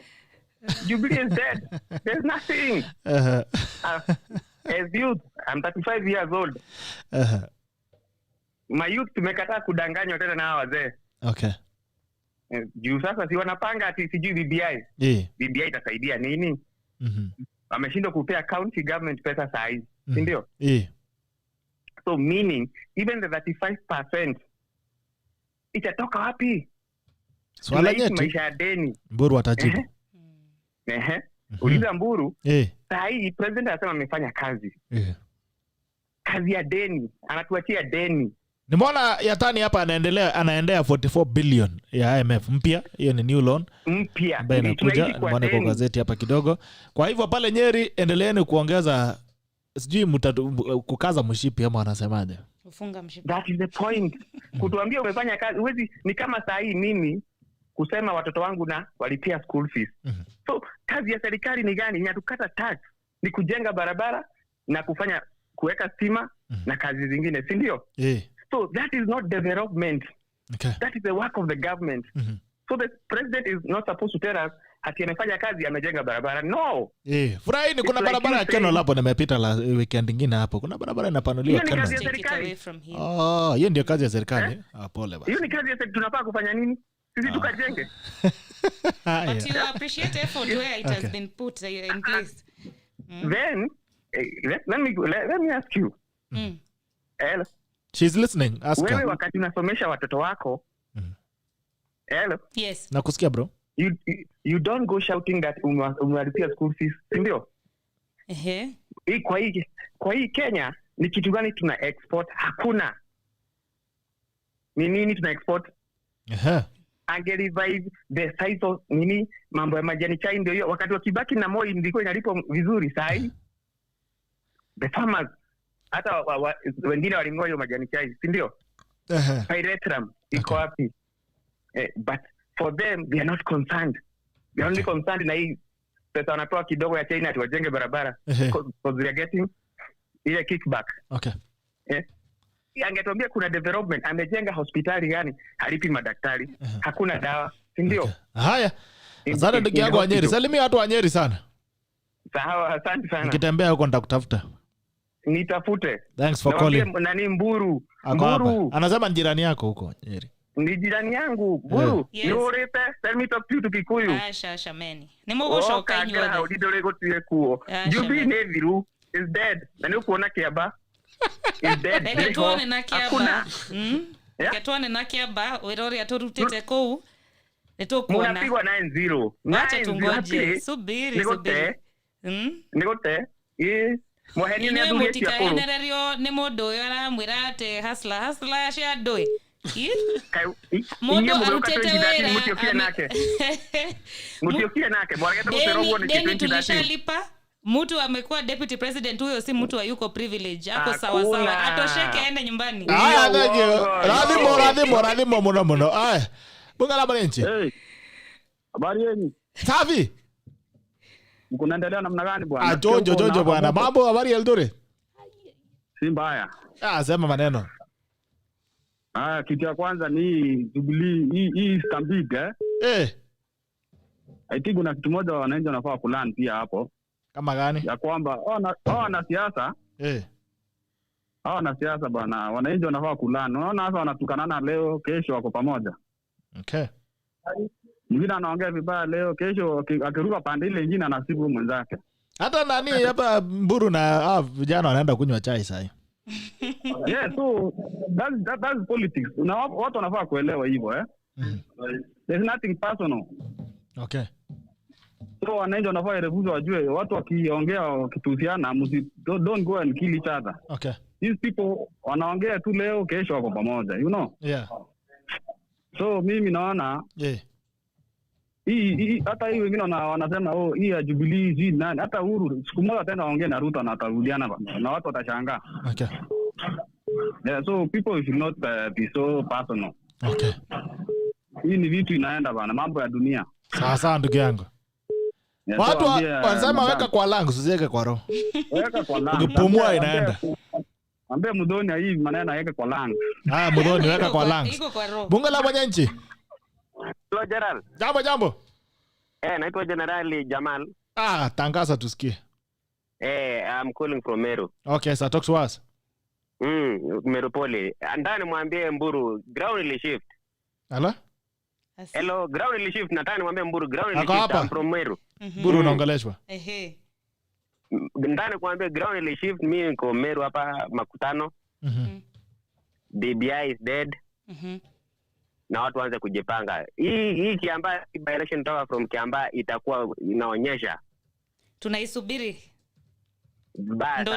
E: Jubilee is dead. There's nothing. As youth, I'm 35 years old. My youth tumekataa kudanganywa tena na wazee.
A: Okay.
E: Juu sasa si wanapanga ati sijui BBI. BBI itasaidia nini? Wameshindwa kupea county government pesa saa hizi. Si ndio? So meaning even the 35% itatoka wapi?
A: Swala nyeti.
E: Maisha ya deni.
A: Mburu atajibu.
E: Uliza Mburu. Saa hii president anasema amefanya kazi. Kazi ya deni, anatuachia deni.
A: Nimeona Yatani hapa anaendea 44 billion ya IMF mpya. Hiyo ni new loan
E: mpya
A: ambayo inakuja. Nimeona kwa gazeti hapa kidogo. Kwa hivyo pale Nyeri endeleeni kuongeza, sijui kukaza mshipi ama wanasemaje?
D: Kufunga mshipi.
E: That is the point. Kutuambia umefanya kazi, uwezi ni kama saa hii mimi kusema watoto wangu na walipia school fees. So kazi ya serikali ni gani? Ni atukata tax, ni kujenga barabara na kuweka stima na kazi zingine, si ndio? So that is not development.
A: Okay.
E: That is the work of the government. So the president is not supposed to tell us ati amefanya kazi amejenga barabara. No.
A: Furahi kuna barabara ya Keno hapo nimepita la weekend nyingine hapo. Kuna barabara inapanuliwa Keno.
E: Hiyo ni kazi ya serikali.
A: Hiyo ndio kazi ya serikali. Pole basi.
E: Hiyo ni kazi ya serikali, tunafaa kufanya nini? Sisi tukajenge.
D: But you appreciate effort where it has been put in place.
E: Then let me ask you. Hello.
A: She's listening. Ask her.
E: Wewe wakati unasomesha watoto wako. Hello.
D: Yes.
A: Nakusikia bro.
E: You don't go shouting that unalipia school fees, ndio? Kwa hii Kenya ni kitu gani tuna export? Hakuna. Ni nini tuna export? Revive the size of nini, mambo ya majani chai ndio hiyo. Wakati wa Kibaki na Moi ndiko inalipo vizuri sahi. The farmers hata wengine walingoa hiyo majani chai, si ndio? Pyrethrum iko wapi? But for them they are not concerned. They are only concerned na hii pesa wanatoa kidogo ya China ati wajenge barabara. Because they are getting ile kickback.
A: Okay.
E: Angetuambia kuna development, amejenga hospitali gani, halipi madaktari, hakuna dawa, si ndio?
A: Haya. Asante ndugu yangu wa Nyeri. Salimia watu wa Nyeri sana.
E: Sawa, asante sana.
A: Nikitembea huko nitakutafuta.
E: Nitafute.
A: Thanks for calling.
E: Nani Mburu?
A: Mburu. Anasema ni jirani yako huko Nyeri.
E: Ni jirani yangu. Mburu. Yorete, tell me talk to you to Kikuyu.
D: Asha meni. Nimugusha kanyu wale.
E: Udidole gotie kuo. Jubilee Neviru is dead. Nani kuona Kiaba? Is dead.
D: Eketwane na Kiaba. Eketwane na Kiaba, wirori aturutete kou. Nitokuona.
E: Munapigwa 9-0.
D: Wacha tungoje. Subiri.
E: Nigote. Moheni ni adui yetu ya kuru.
D: Enererio ni modo yo aramwira ate hasla cia ndui. Modo arutete wera.
E: Mutiokie nake. Mwarageta kuterogwo ni
D: Deni tulishalipa. Mtu amekuwa deputy president, huyo si mtu ayuko privilege. Ako sawa. Atosheke aende nyumbani.
A: Radhimo muno. Aya. Bunga la Malenchi.
H: Habari yenu?
A: Safi.
H: Mkunaendelea namna gani bwana?
A: Jojo bwana. Mambo habari ya Eldoret?
H: Si mbaya.
A: Sema maneno.
H: Kitu ya kwanza ni Jubilee hii Stambide. I think kuna kitu moja wananchi wanafaa kulan pia hapo.
A: Kama gani?
H: Ya kwamba wana siasa. Wana siasa bwana. Wananchi wanafaa kulan. Unaona hasa wanatukanana leo, kesho wako pamoja.
A: Okay.
H: Mwingine anaongea vibaya leo, kesho akiruka pande ile nyingine anasibu mwenzake.
A: Hata nani hapa Mburu na vijana wanaenda kunywa chai sasa.
H: Yeah, so that's politics. Watu wanafaa kuelewa hivyo There's nothing personal.
A: Okay.
H: So wananchi wanafaa refuze wajue watu wakiongea wakitusiana don't go and kill each other.
A: Okay.
H: These people wanaongea tu leo kesho wako pamoja, you know?
A: Yeah.
H: So mimi naona hii hata hii wengine wanasema hii ya Jubilee hii nani hata Uhuru siku moja tena waongee na Ruto na atarudiana na watu watashangaa.
A: Okay.
H: Yeah, so people should not be so personal.
A: Okay.
H: Hii ni vitu inaenda bana, mambo ya dunia.
A: Sasa ndugu yangu.
H: Yeah,
A: watu wanasema weka kwa langu, usiweke kwa roho.
H: Weka kwa langu.
A: Ukipumua inaenda.
H: Ambia Muthoni hii maneno yake kwa langu.
A: Muthoni weka kwa langu. Bunge la Mwananchi.
I: Hello General.
A: Jambo.
I: Naitwa General Jamal.
A: Tangaza tusikie.
I: I'm calling from Meru.
A: Okay, so talk to us.
I: Meru pole. Ndani mwambie Mburu ground ili shift. Hello, ground ili shift nataka mwambie Mburu ground ili shift from Meru.
A: Mburu unaongeleshwa.
I: Ndani mwambie ground ili shift, mimi niko Meru hapa makutano. BBI is dead. Na watu waanze kujipanga. Hii Kiambaa election tower from Kiambaa itakuwa inaonyesha.
D: Tunaisubiri. Ndo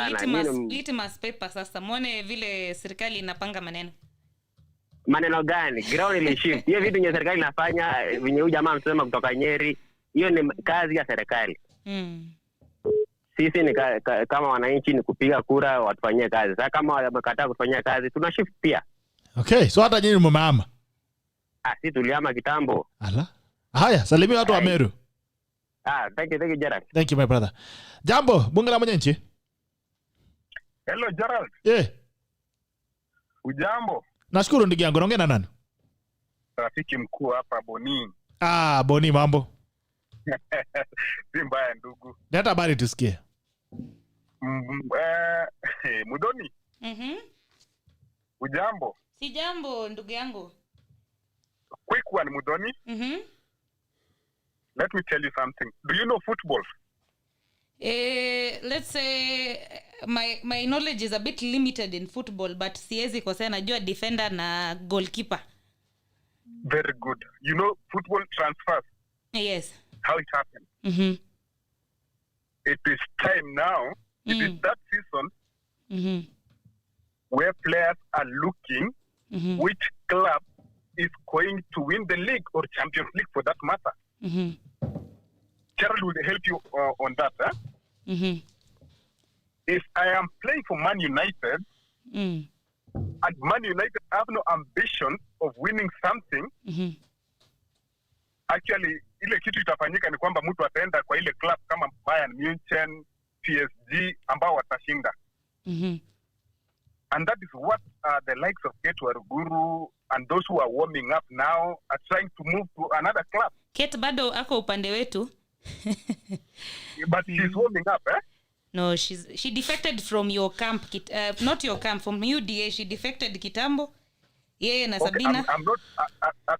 D: litmus paper sasa. Muone vile serikali inapanga maneno.
I: Maneno gani? Ground ili shift. Hiyo vitu nye serikali inafanya, venye huyu jamaa msema kutoka Nyeri, hiyo ni kazi ya serikali. Sisi ni kama wananchi ni kupiga kura watufanyie kazi. Sasa kama wamekataa kufanyia kazi, tuna shift pia.
A: Okay, so hata nyinyi mmeama.
I: Si tuliama kitambo.
A: Haya, salimia watu wa Meru.
I: Thank you Gerald.
A: Thank you my brother. Jambo, bunge la Mwananchi.
J: Hello Gerald. Ujambo?
A: Nashukuru ndugu yangu, naongea na nani?
J: Rafiki mkuu hapa Boni.
A: Boni mambo.
J: Si mbaya ndugu.
A: Leta habari tusikie.
J: Muthoni. Ujambo?
D: Si jambo ndugu yangu.
J: Quick one Muthoni. Let me tell you something. Do you know football?
D: Let's say my knowledge is a bit limited in football, but siwezi kosea, najua defender na goalkeeper.
J: Very good. You know football transfers?
D: Yes.
J: How it happens? It is time now. It is that season where players are looking which club is going to win the league or Champions League for that matter. Gerald will help you on that. If I am playing for Man United and Man United have no ambition of winning something, actually ile kitu itafanyika ni kwamba mtu ataenda kwa ile club kama Bayern Munich, PSG ambao watashinda. And that is what the likes of Ketu Aruguru and those who are warming up now are trying to move to another club.
D: Kate bado ako upande wetu.
J: But she's warming up,
D: No, she defected from your camp, not your camp, from UDA. She defected kitambo. Yeye na Sabina.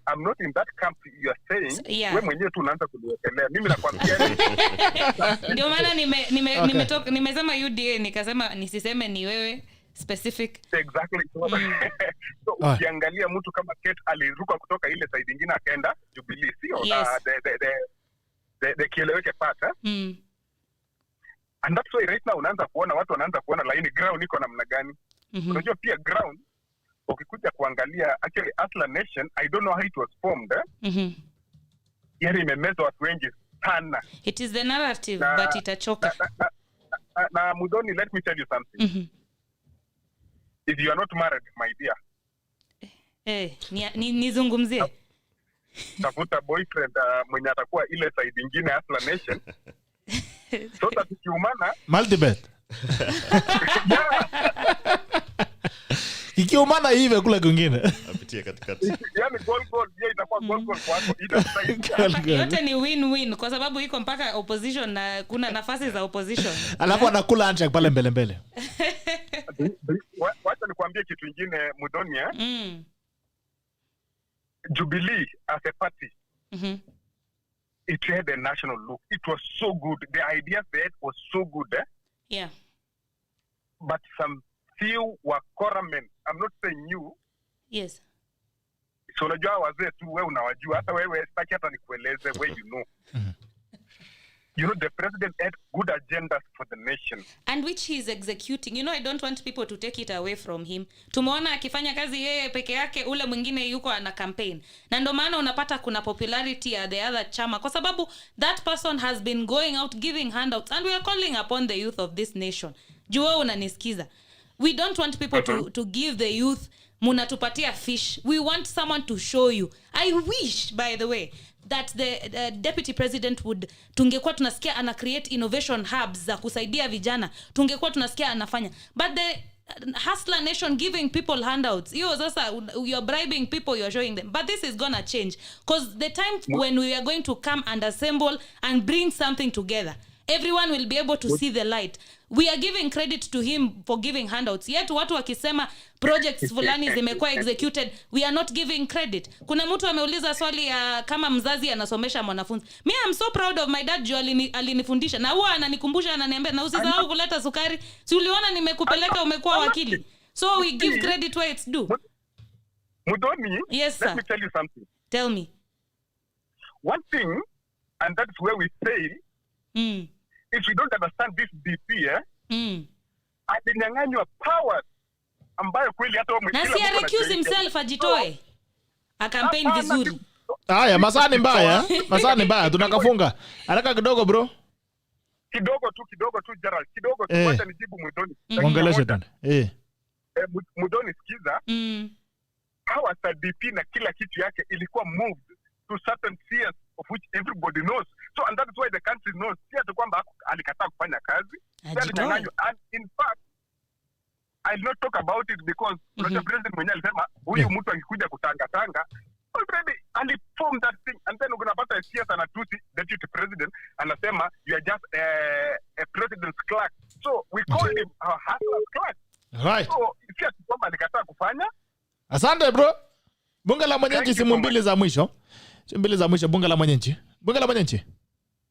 J: I'm not in that camp you are saying.
D: Yeah.
J: Wewe mwenyewe tu unaanza kuniekelea. Mimi nakwambia.
D: Ndio maana nimesema UDA, nikasema nisiseme ni wewe specific.
J: Exactly. So ukiangalia mtu kama Kate aliruka kutoka ile side nyingine akaenda Jubilee, sio? The kieleweke part, And that's why right now watu wanaanza kuona laini ground iko namna gani. Unajua pia ground ukikuja kuangalia actually Atla Nation, I don't know how it was formed. Yari imemeza watu wengi sana.
D: It is the narrative but itachoka.
J: Na Muthoni, let me tell you something. If you are not married, my dear.
D: Nizungumzie.
J: Tafuta boyfriend mwenye atakuwa ile side nyingine Atla Nation. So that ikiumana
A: multibet. Ikiumana hivi kule kwingine.
C: Apitie katikati.
J: Yaani goal yeye itakuwa goal kwako either side.
D: Yote ni win-win kwa sababu iko mpaka opposition na kuna nafasi za opposition.
A: Alafu anakula handshake pale mbele.
J: Wacha nikwambie kitu kingine Muthoni. Jubilee as a party. It had a national look. It was so good. The ideas they had was so good.
D: Yeah.
J: But some few wakora men. I'm not saying you.
D: Yes.
J: So unajua wazee tu wewe unawajua, hata wewe sitaki hata nikueleze where you know. You know, the president had good agendas for the nation.
D: And which he is executing. You know, I don't want people to take it away from him. Tumeona akifanya kazi yeye peke yake, ule mwingine yuko ana campaign. Na ndio maana unapata kuna popularity at the other chama. Kwa sababu that person has been going out giving handouts. And we are calling upon the youth of this nation. Jua unanisikiza. We don't want people to give the youth munatupatia fish. We want someone to show you. I wish, by the way, that the deputy president would, tungekuwa tunasikia ana create innovation hubs za kusaidia vijana, tungekuwa tunasikia anafanya. But the hustler nation giving people handouts, you're bribing people, you're showing them. But this is gonna change, because the time when we are going to come and assemble and bring something together, everyone will be able to see the light. We are giving credit to him for giving handouts. Yet watu wakisema projects fulani zimekuwa executed, we are not giving credit. Kuna mtu ameuliza swali ya kama mzazi anasomesha mwanafunzi. Me, I'm so proud of my dad, juu alinifundisha. Na huwa ananikumbusha, ananiambia na usisahau kuleta sukari. Si uliona nimekupeleka umekuwa wakili. So we give credit where it's due.
J: Muthoni,
D: yes, sir.
J: Let me tell you something.
D: Tell me.
J: One thing, and that's where we say, if you don't understand this DP, alinyang'anywa powers ambayo kweli hata wewe
D: na si recuse himself ajitoe a campaign vizuri.
A: Haya, masani mbaya tunakafunga haraka kidogo bro.
J: Kidogo tu Gerald, kidogo tu wacha nijibu Muthoni.
A: Ongelesha tena.
J: Muthoni sikiza. Powers za DP na kila kitu yake ilikuwa moved to certain spheres of which everybody knows. So, and that is why the country knows. Si ati kwamba alikataa kufanya kazi. And in fact, I'll not talk about it because the president mwenyewe alisema huyu mtu akikuja kutanga already aliform that thing, and then unapata CS anatusi deputy president anasema you are just a president's clerk. So we call him a hustler's clerk.
A: Right.
J: So si ati kwamba alikataa kufanya.
A: Asante bro. Bunge la mwenyeji simu mbili za mwisho. Bunge la mwenyeji.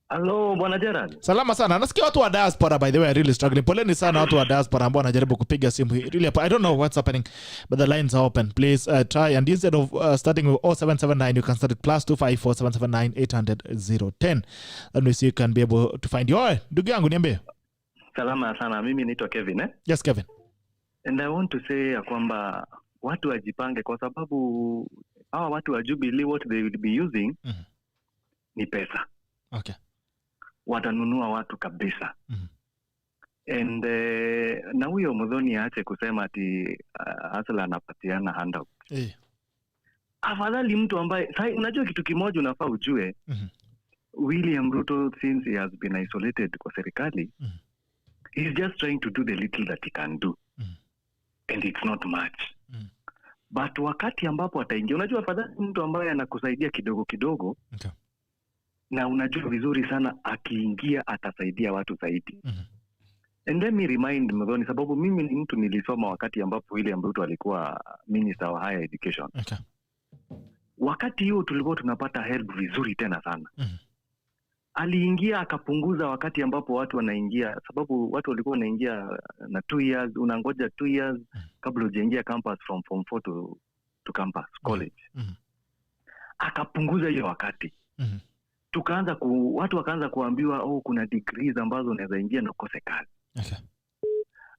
K: Hello, Bwana Gerald.
A: Salama sana. Nasikia watu wa diaspora, by the way, are really struggling. Poleni sana watu wa diaspora ambao wanajaribu kupiga simu hii. Really, I don't know what's happening, but the lines are open. Please try, and instead of starting with 0779, you can start at +254 779 800 010. And we see you can be able to find you. Ndugu yangu niambie.
K: Salama sana. Mimi naitwa Kevin,
A: Yes, Kevin.
K: And I want to say ya kwamba watu wajipange kwa sababu hawa watu wa Jubilee what they will be using ni pesa.
A: Okay.
K: Watanunua watu kabisa. And na huyo Muthoni aache kusema ati Asla anapatiana handout. Afadhali mtu ambaye unajua kitu kimoja unafaa ujue. William Ruto, since he has been isolated kwa serikali, he's just trying to do the little that he can do. And it's not much. But wakati ambapo ataingia, unajua afadhali mtu ambaye anakusaidia kidogo kidogo.
A: Okay.
K: Na unajua vizuri sana akiingia atasaidia watu zaidi. And let me remind Muthoni, sababu mimi ni mtu nilisoma wakati ambapo William Ruto alikuwa Minister of Higher Education.
A: Okay.
K: Wakati huo tulikuwa tunapata help vizuri tena sana. Aliingia akapunguza wakati ambapo watu wanaingia, sababu watu walikuwa wanaingia na 2 years, unangoja 2 years kabla hujaingia campus from form 4 to campus college. Akapunguza hiyo wakati. Watu wakaanza kuambiwa kuna degrees ambazo unaweza ingia na ukose kazi.
A: Okay.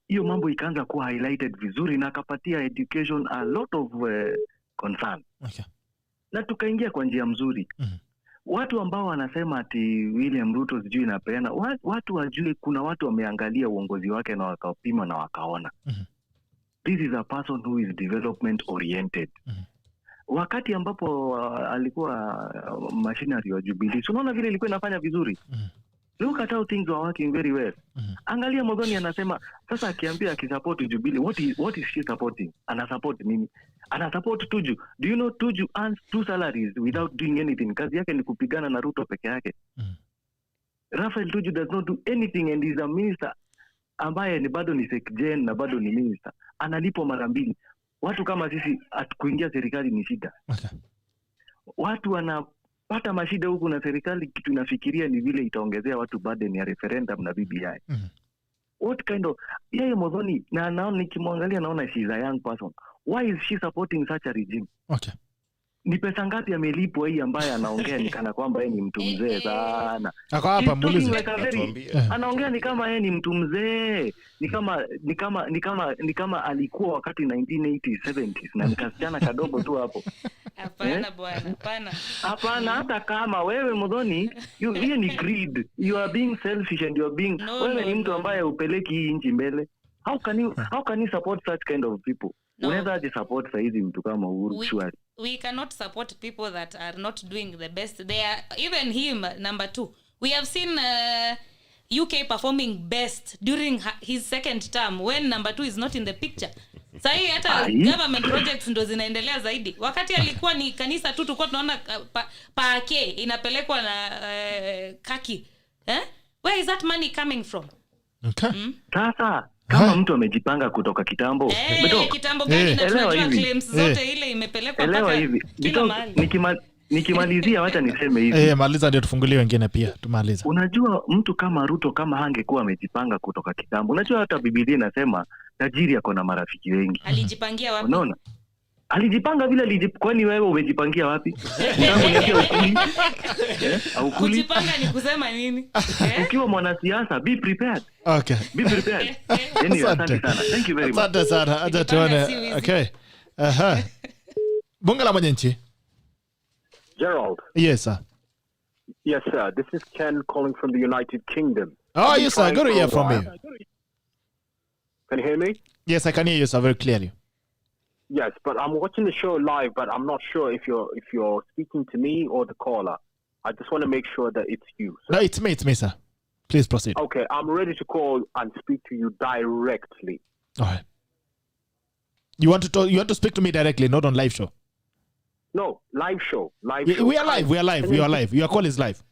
K: Hiyo mambo ikaanza kuwa highlighted vizuri na akapatia education a lot of concern.
A: Okay.
K: Na tukaingia kwa njia mzuri. Watu ambao wanasema ati William Ruto sijui inapeana, watu wajue kuna watu wameangalia uongozi wake na wakapima na wakaona. This is a person who is development oriented. Wakati ambapo alikuwa machinery wa Jubilee, unaona vile ilikuwa inafanya vizuri. Look at how things were working very well. Angalia Muthoni anasema sasa akiambia akisupport Jubilee, what is she supporting? Ana support nini? Ana support Tuju. Do you know Tuju earns 2 salaries without doing anything? Kazi yake ni kupigana na Ruto peke yake. Rafael Tuju does not do anything and is a minister ambaye ni bado ni secretary na bado ni minister. Analipwa mara 2. Watu kama sisi kuingia serikali ni shida.
A: Okay.
K: Watu wanapata mashida huku na serikali kitu inafikiria ni vile itaongezea watu burden ya referendum na BBI. what kind of yeye Muthoni na naona nikimwangalia naona she's a young person. Why is she supporting such a regime?
A: Okay.
K: Ni pesa ngapi amelipwa hii ambaye anaongea ni kana kwamba yeye ni mtu mzee sana.
A: Ako hapa muulize.
K: Anaongea ni kama yeye ni mtu mzee. Ni kama alikuwa wakati 1980s 70s na nikasichana kadogo tu hapo.
D: Hapana bwana, hapana.
K: Hapana, hata kama wewe Muthoni, hiyo ni greed. You are being selfish and you are being wewe ni mtu ambaye upeleki hii nchi mbele. How can you support such kind of people? Unaweza support saizi mtu kama Uhuru Shwari.
D: We cannot support people that are not doing the best. They are even him number 2. We have seen UK performing best during his second term when number 2 is not in the picture. Sahi hata government projects ndo zinaendelea zaidi. Wakati alikuwa ni kanisa tu tulikuwa tunaona paake inapelekwa na kaki. Where is that money coming from?
A: Okay.
K: Sasa kama mtu amejipanga kutoka kitambo.
D: Kitambo gani na tunajua claims zote ile imepelekwa mpaka
K: hivi. Nikimalizia wacha niseme hivi.
A: Maliza ndio tufungulie wengine pia. Tumaliza.
K: Unajua mtu kama Ruto kama hangekuwa amejipanga kutoka kitambo. Unajua hata Biblia inasema tajiri ako na marafiki wengi.
D: Alijipangia wapi?
K: Unaona? Alijipanga vile kwani wewe umejipangia wapi? Unaniambia ukuli?
D: Kujipanga ni kusema nini?
K: Ukiwa mwanasiasa be prepared.
A: Okay.
K: Be prepared. Asante sana. Thank you very much.
A: Asante sana. Acha tuone. Okay. Bunga la mwananchi.
L: Gerald.
A: Yes, sir.
L: Yes, sir. This is Ken calling from the United Kingdom.
A: Oh, yes, sir. Good to hear from you.
L: Can you hear me?
A: Yes, I can hear you, sir, very clearly.
L: Yes, but I'm watching the show live, but I'm not sure if you're speaking to me or the caller. I just want to make sure that it's you.
A: Sir. No, it's me, sir. Please proceed.
L: Okay, I'm ready to call and speak to you directly.
A: All right. You want to speak to me directly, not on live show?
L: No, live show.
A: We are live. Your call is live.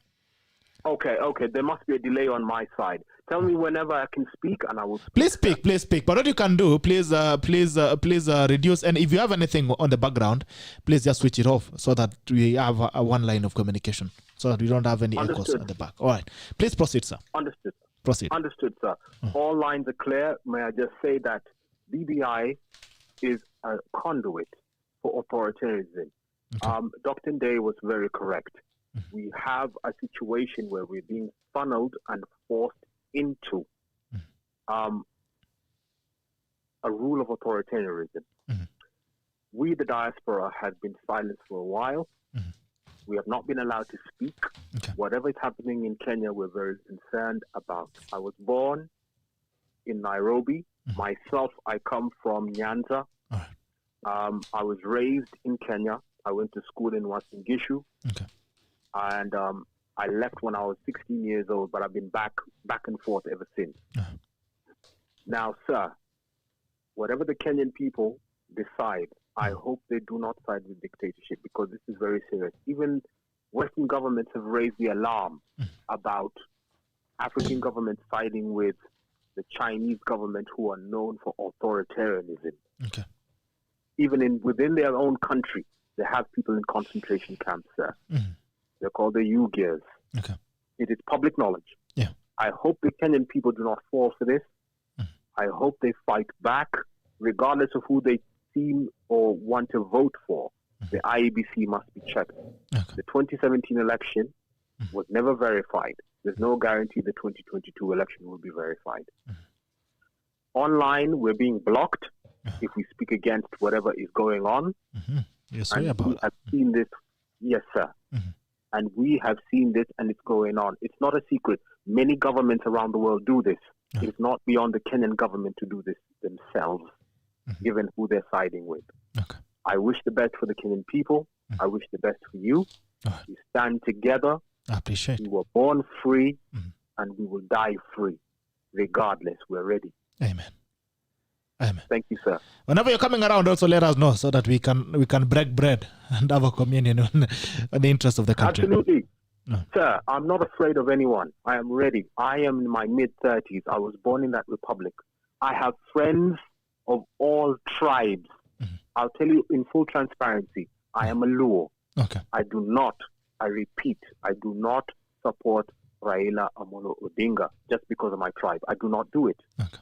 L: Okay. There must be a delay on my side. Tell me whenever I can speak, and I will speak.
A: Please speak. But what you can do, please reduce. And if you have anything on the background, please just switch it off so that we have one line of communication, so that we don't have any echoes at the back. All right. Please proceed, sir.
L: Understood.
A: Proceed.
L: Understood, sir. All lines are clear. May I just say that BBI is a conduit for authoritarianism. Okay. Dr. Day was very correct. We have a situation where we're being funneled and forced into a rule of authoritarianism. We, the diaspora, have been silent for a while. We have not been allowed to speak. Okay. Whatever is happening in Kenya, we're very concerned about. I was born in Nairobi. Myself, I come from Nyanza. I was raised in Kenya. I went to school in Uasin Gishu.
A: Okay.
L: And I left when I was 16 years old, but I've been back and forth ever since. Now, sir, whatever the Kenyan people decide, I hope they do not side with dictatorship, because this is very serious. Even Western governments have raised the alarm about African governments siding with the Chinese government, who are known for authoritarianism.
A: Okay.
L: Even within their own country, they have people in concentration camps, sir. They're called the Uyghurs.
A: Okay.
L: It is public knowledge.
A: Yeah.
L: I hope the Kenyan people do not fall for this. I hope they fight back, regardless of who they seem or want to vote for. The IEBC must be checked.
A: Okay.
L: The 2017 election was never verified. There's no guarantee the 2022 election will be verified. Online, we're being blocked if we speak against whatever is going on.
A: Yes, sorry about that.
L: I've seen this. Yes, sir. And we have seen this, and it's going on. It's not a secret. Many governments around the world do this. It's not beyond the Kenyan government to do this themselves, given who they're siding with.
A: Okay.
L: I wish the best for the Kenyan people. I wish the best for you. We stand together.
A: I appreciate it.
L: We were born free, and we will die free. Regardless, we're ready.
A: Amen. Amen.
L: Thank you, sir.
A: Whenever you're coming around, also let us know so that we can break bread and have a communion in the interest of the country.
L: Absolutely. Sir, I'm not afraid of anyone. I am ready. I am in my mid-30s. I was born in that republic. I have friends of all tribes. I'll tell you in full transparency, I am a Luo.
A: Okay.
L: I repeat, I do not support Raila Amolo Odinga just because of my tribe. I do not do it. Okay.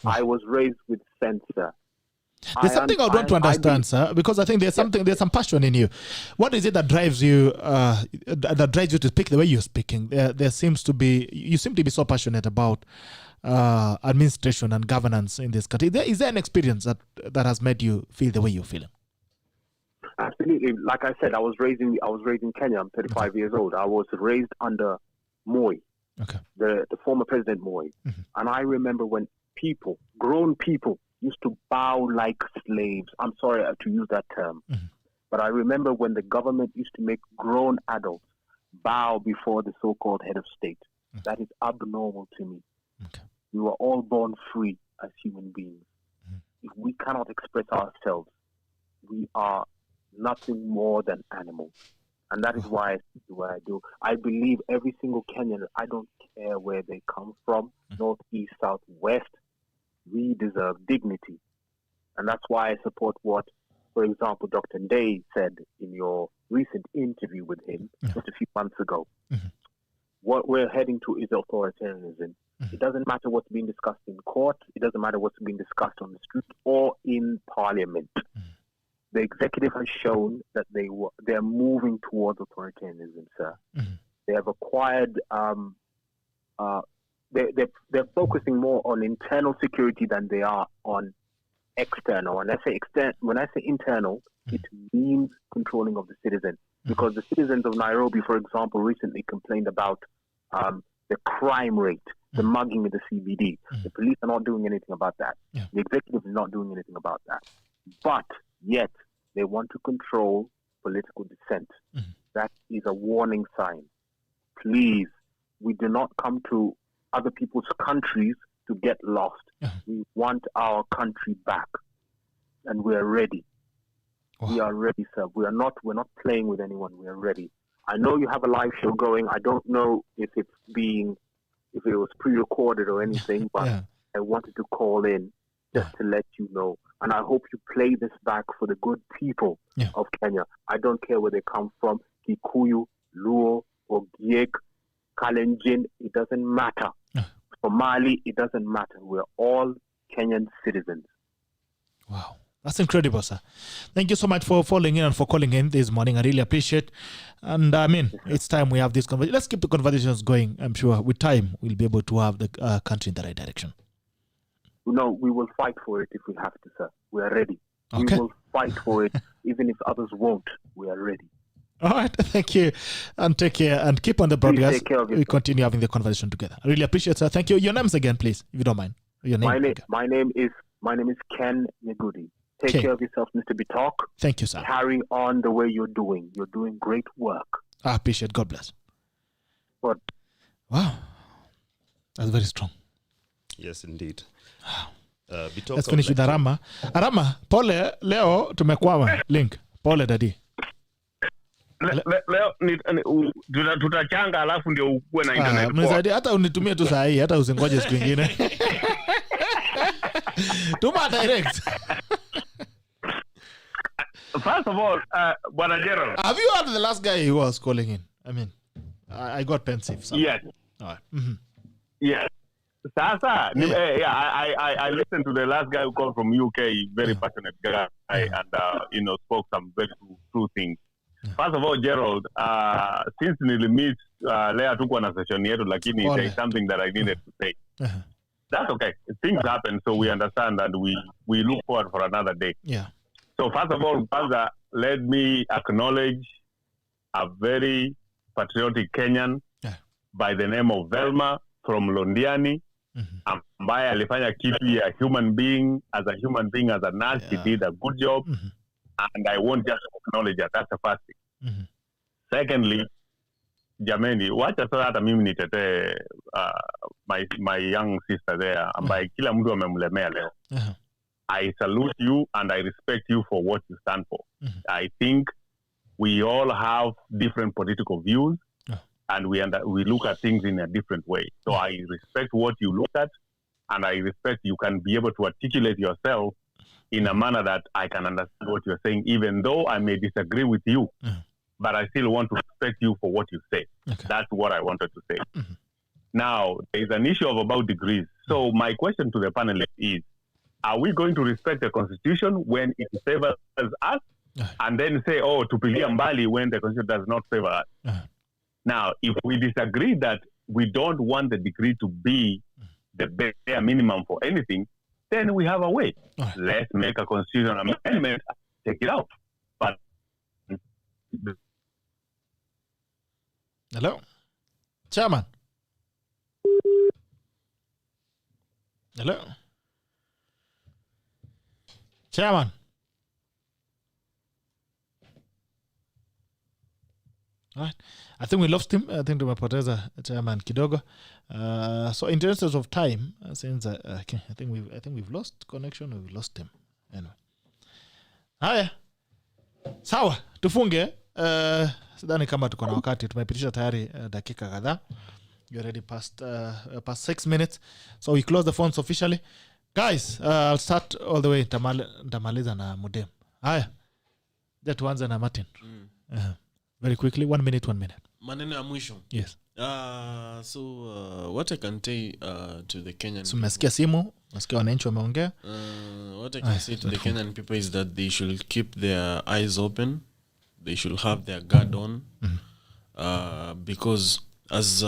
L: I was raised with sense, sir.
A: There's something I would want to understand, sir, because I think there's some passion in you. What is it that drives you to speak the way you're speaking? There seems to be, you seem to be so passionate about administration and governance in this country. Is there an experience that has made you feel the way you're feeling?
L: Absolutely. Like I said, I was raised in Kenya. I'm 35 years old. I was raised under Moi, the former President Moi. Mm-hmm. And I remember when grown people, used to bow like slaves. I'm sorry to use that term. Mm-hmm. But I remember when the government used to make grown adults bow before the so-called head of state. Mm-hmm. That is abnormal to me. Okay. We were all born free as human beings. Mm-hmm. If we cannot express ourselves, we are nothing more than animals. And that is why I do what I do. I believe every single Kenyan, I don't care where they come from, north, east, south, west, we deserve dignity. And that's why I support what, for example, Dr. Day said in your recent interview with him just a few months ago. Mm-hmm. What we're heading to is authoritarianism. Mm-hmm. It doesn't matter what's being discussed in court. It doesn't matter what's being discussed on the street or in parliament. Mm-hmm. The executive has shown that they're moving towards authoritarianism, sir. Mm-hmm. They have acquired... They're focusing more on internal security than they are on external. And when I say internal, it means controlling of the citizen. Because the citizens of Nairobi, for example, recently complained about the crime rate, the mugging in the CBD. The police are not doing anything about that. Yeah. The executive is not doing anything about that. But yet they want to control political dissent. That is a warning sign. Please, we do not come to other people's countries to get lost. We want our country back, and we are ready. Wow. We are ready, sir. We're not playing with anyone. We are ready. I know you have a live show going. I don't know if it was pre-recorded or anything, but I wanted to call in just to let you know. And I hope you play this back for the good people of Kenya. I don't care where they come from, Kikuyu, Luo, Ogiek, Kalenjin, it doesn't matter. Somali, it doesn't matter. We're all Kenyan citizens.
A: Wow. That's incredible, sir. Thank you so much for following in and for calling in this morning. I really appreciate it. And I mean, it's time we have this conversation. Let's keep the conversations going. I'm sure with time, we'll be able to have the country in the right direction.
L: No, we will fight for it if we have to, sir. We are ready. Okay. We will fight for it, even if others won't. We are ready.
A: All right, thank you, and take care, and keep on the broadcast. We continue having the conversation together. I really appreciate it, sir. Thank you. Your names again, please, if you don't mind. Your name.
L: My name is Ken Nyegudi. Take care of yourself, Mr. Bitok.
A: Thank you, sir.
L: Carry on the way you're doing. You're doing great work.
A: I appreciate it. God bless.
L: What?
A: Wow, that's very strong.
C: Yes, indeed.
A: Let's finish with Arama. Arama, pole leo tumekwama link. Pole daddy.
M: Leo tutachanga alafu ndio ukue na internet.
A: Mzadi hata unitumie tu saa hii, hata usingoje siku nyingine. Tuma direct.
M: First of all, Bwana Gerald,
A: have you heard the last guy who was calling in? I mean, I got pensive. So.
M: Yes.
A: All right. Mm-hmm.
M: Yes. Sasa, I listened to the last guy who called from UK, very passionate guy, and spoke some very true things. First of all, Gerald, since nilimit leo tuko na session yetu, lakini there is something that I needed to say. That's okay. Things happen, so we understand, and we look forward for another day.
A: Yeah.
M: So first of all, Kwanza, let me acknowledge a very patriotic Kenyan by the name of Velma from Londiani, ambaye alifanya kitu ya human being, as a nurse, he did a good job. And I won't just acknowledge that. That's the first thing. Secondly, jameni, wacha sasa hata mimi nitetee my young sister there, ambaye kila mtu amemlemea leo. I salute you and I respect you for what you stand for. I think we all have different political views, and we look at things in a different way. So I respect what you look at, and I respect you can be able to articulate yourself in a manner that I can understand what you're saying, even though I may disagree with you. but I still want to respect you for what you say.
A: Okay.
M: That's what I wanted to say. Now, there is an issue of about degrees. So my question to the panelists is, are we going to respect the Constitution when it favors us and then say, oh, tupilia mbali when the Constitution does not favor us? Now, if we disagree that we don't want the degree to be the bare minimum for anything, then we have a way. Let's make a constitutional amendment, take it out. But
A: hello, Chairman. Hello, Chairman. All right. I think we lost him. I think tumepoteza Chairman kidogo. So in terms of time, since I think we've lost connection or we've lost him. Anyway. Haya. Sawa, tufunge. Sidhani kama tuko na wakati. Tumepitisha tayari dakika kadhaa. You're already past 6 minutes. So we close the phones officially. Guys, I'll start all the way. Tamaliza na Mudem. Haya. Tuanze na Martin. Very quickly, 1 minute.
B: Maneno ya mwisho.
A: Yes.
B: So what I can say to the Kenyan
A: so umesikia simu, umesikia wananchi wameongea.
B: What I can say to the Kenyan people is that they should keep their eyes open. They should have their guard on. Because as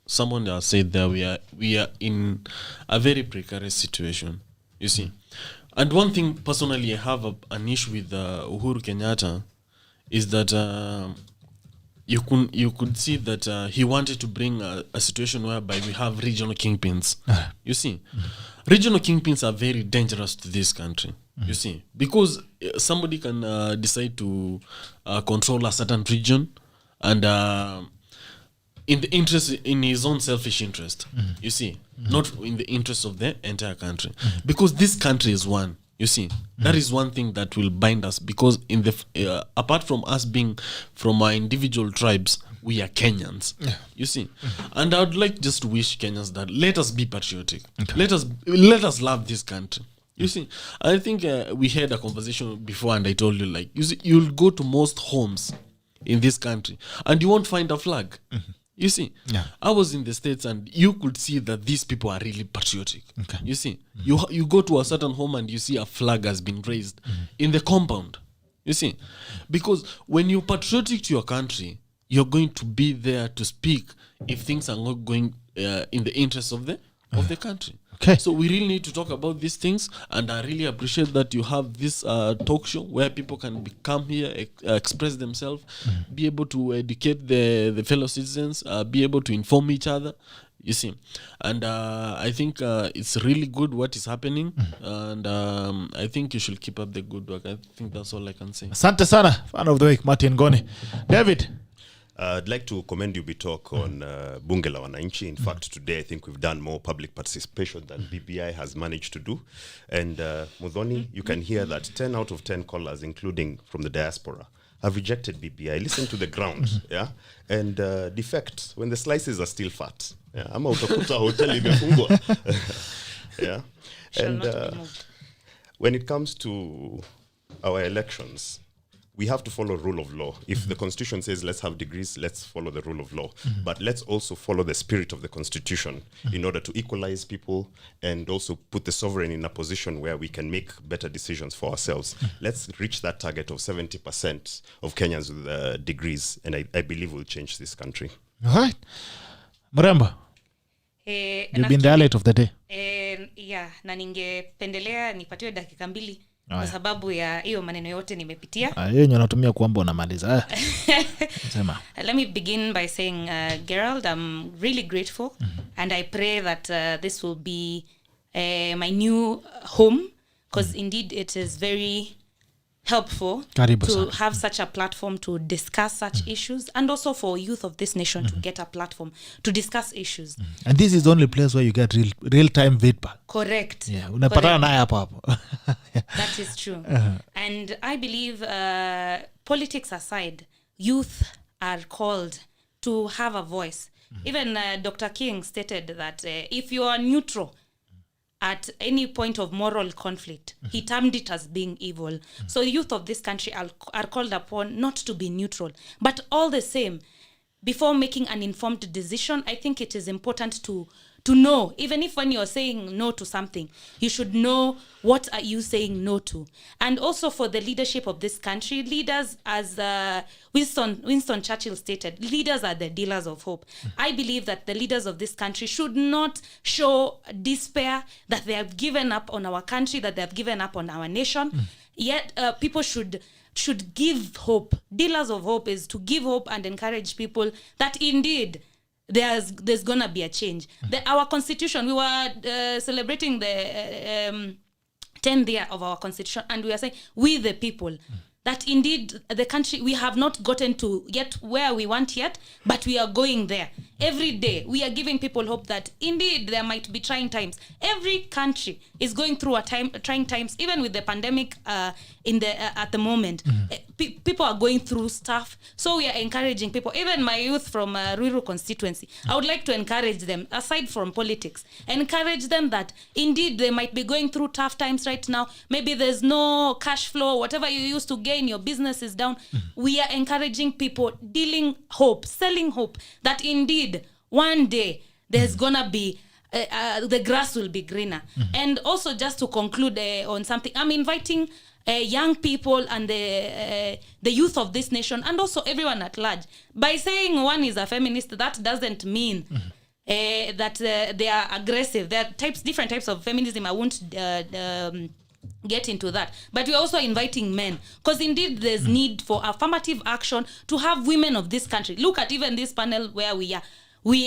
B: someone has said there, we are in a very precarious situation, you see. And one thing personally I have an issue with Uhuru Kenyatta is that you could see that he wanted to bring a situation whereby we have regional kingpins. You see, regional kingpins are very dangerous to this country. You see, because somebody can decide to control a certain region and in his own selfish interest. You see, not in the interest of the entire country, because this country is one. You see, that is one thing that will bind us, because in the apart from us being from our individual tribes, we are Kenyans. You see, and I would like just to wish Kenyans that let us be patriotic. Let us love this country. You see, I think we had a conversation before, and I told you, like, you see, you'll go to most homes in this country and you won't find a flag. You see, I was in the States and you could see that these people are really patriotic. You see, you go to a certain home and you see a flag has been raised in the compound. You see, because when you're patriotic to your country, you're going to be there to speak if things are not going in the interest of the country.
A: Okay.
B: So we really need to talk about these things, and I really appreciate that you have this talk show where people can come here, express themselves, be able to educate the fellow citizens, be able to inform each other. You see, and I think it's really good what is happening, and I think you should keep up the good work. I think that's all I can say.
A: Asante sana, fan of the week, Martin Ngoni. David.
C: I'd like to commend you, Bitok, on Bunge la Wananchi. In fact, today I think we've done more public participation than BBI has managed to do. And Muthoni, you can hear that 10 out of 10 callers, including from the diaspora, have rejected BBI. Listen to the ground, yeah? And defect when the slices are still fat. Yeah, ama utakuta hotel imefungwa. Yeah. And when it comes to our elections, we have to follow rule of law. If the Constitution says let's have degrees, let's follow the rule of law. But let's also follow the spirit of the Constitution in order to equalize people and also put the sovereign in a position where we can make better decisions for ourselves. Let's reach that target of 70% of Kenyans with degrees, and I believe we'll change this country.
A: All right. Muremba, you've been the highlight of the day.
D: Yeah, na ningependelea nipatiwe dakika 2 kwa sababu ya hiyo maneno yote nimepitia.
A: Yeye anatumia kuomba unamaliza. Sema.
D: Let me begin by saying, Gerald, I'm really grateful, and I pray that this will be my new home, because indeed it is very helpful to have such a platform to discuss such issues, and also for youth of this nation to get a platform to discuss issues.
A: And this is the only place where you get real time feedback.
D: Correct.
A: Yeah, unapatana naye hapo.
D: That is true. And I believe, politics aside, youth are called to have a voice. Even Dr. King stated that if you are neutral at any point of moral conflict. He termed it as being evil. So the youth of this country are called upon not to be neutral. But all the same, before making an informed decision, I think it is important to know, even if when you're saying no to something, you should know what are you saying no to. And also for the leadership of this country, leaders, as Winston Churchill stated, leaders are the dealers of hope. I believe that the leaders of this country should not show despair that they have given up on our country, that they have given up on our nation. Yet people should give hope. Dealers of hope is to give hope and encourage people that indeed there's gonna be a change. Our constitution, we were celebrating the 10th year of our constitution, and we are saying we the people, that indeed the country, we have not gotten to yet where we want yet, but we are going there. Every day we are giving people hope that indeed there might be trying times. Every country is going through trying times, even with the pandemic at the moment. People are going through stuff, so we are encouraging people. Even my youth from Ruiru constituency, I would like to encourage them, aside from politics, encourage them that indeed they might be going through tough times right now. Maybe there's no cash flow, whatever you used to gain, your business is down. We are encouraging people, dealing hope, selling hope, that indeed one day there's gonna be the grass will be greener. And also, just to conclude on something, I'm inviting young people and the youth of this nation, and also everyone at large. By saying one is a feminist, that doesn't mean that they are aggressive. There are different types of feminism. I won't get into that. But we're also inviting men, because indeed there's need for affirmative action to have women of this country. Look at even this panel where we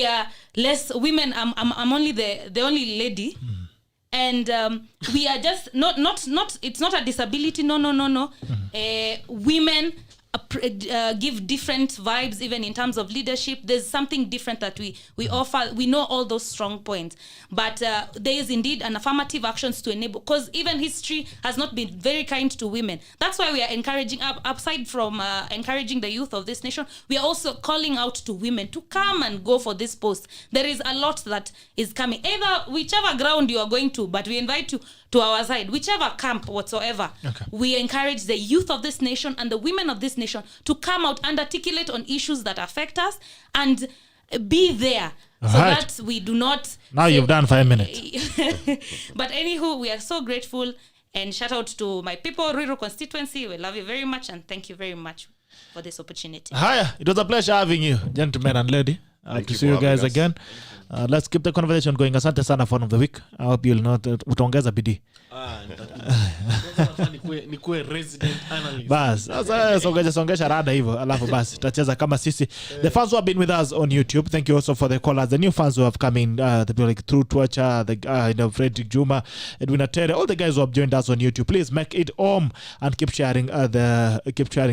D: are less women. I'm only the only lady. And we are just not it's not a disability. No. Women give different vibes, even in terms of leadership. There's something different that we offer. We know all those strong points, but there is indeed an affirmative actions to enable, because even history has not been very kind to women. That's why we are encouraging, aside from encouraging the youth of this nation, we are also calling out to women to come and go for this post. There is a lot that is coming, either whichever ground you are going to, but we invite you to our side, whichever camp whatsoever. We encourage the youth of this nation and the women of this nation to come out and articulate on issues that affect us and be there. So that we do not...
A: Now you've done 5 minutes.
D: But anywho, we are so grateful, and shout out to my people, Ruiru constituency. We love you very much, and thank you very much for this opportunity.
A: Hiya, it was a pleasure having you, gentlemen and lady. To see you guys again. Let's keep the conversation going. Asante sana, fun of the week. I hope you'll not utaongeza bidii.
B: Nikuwe resident analyst.
A: Bas, sasa songesha rada hivyo, alafu basi tutacheza kama sisi. The fans who have been with us on YouTube, thank you also for the callers. The new fans who have come in, the people like True Twacha, the Frederick Juma, Edwin Atere, all the guys who have joined us on YouTube. Please make it home and keep sharing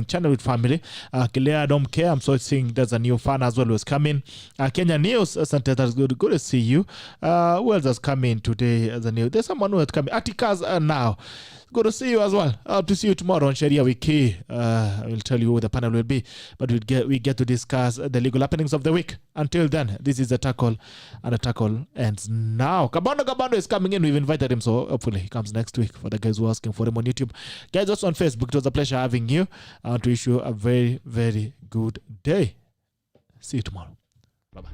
A: channel with family. Kilea, don't care. I'm so seeing there's a new fan as well who's coming. Kenya News, Sante, that's good to see you. Who else has come in today as a new? There's someone who has come in. Atika's now. Good to see you as well. To see you tomorrow on Sharia Wiki. I will tell you who the panel will be, but we get to discuss the legal happenings of the week. Until then, this is the tackle, and the tackle ends now. Kabando is coming in. We've invited him, so hopefully he comes next week. For the guys who are asking for him on YouTube, guys, also on Facebook, it was a pleasure having you. I want to wish you a very, very good day. See you tomorrow. Bye-bye.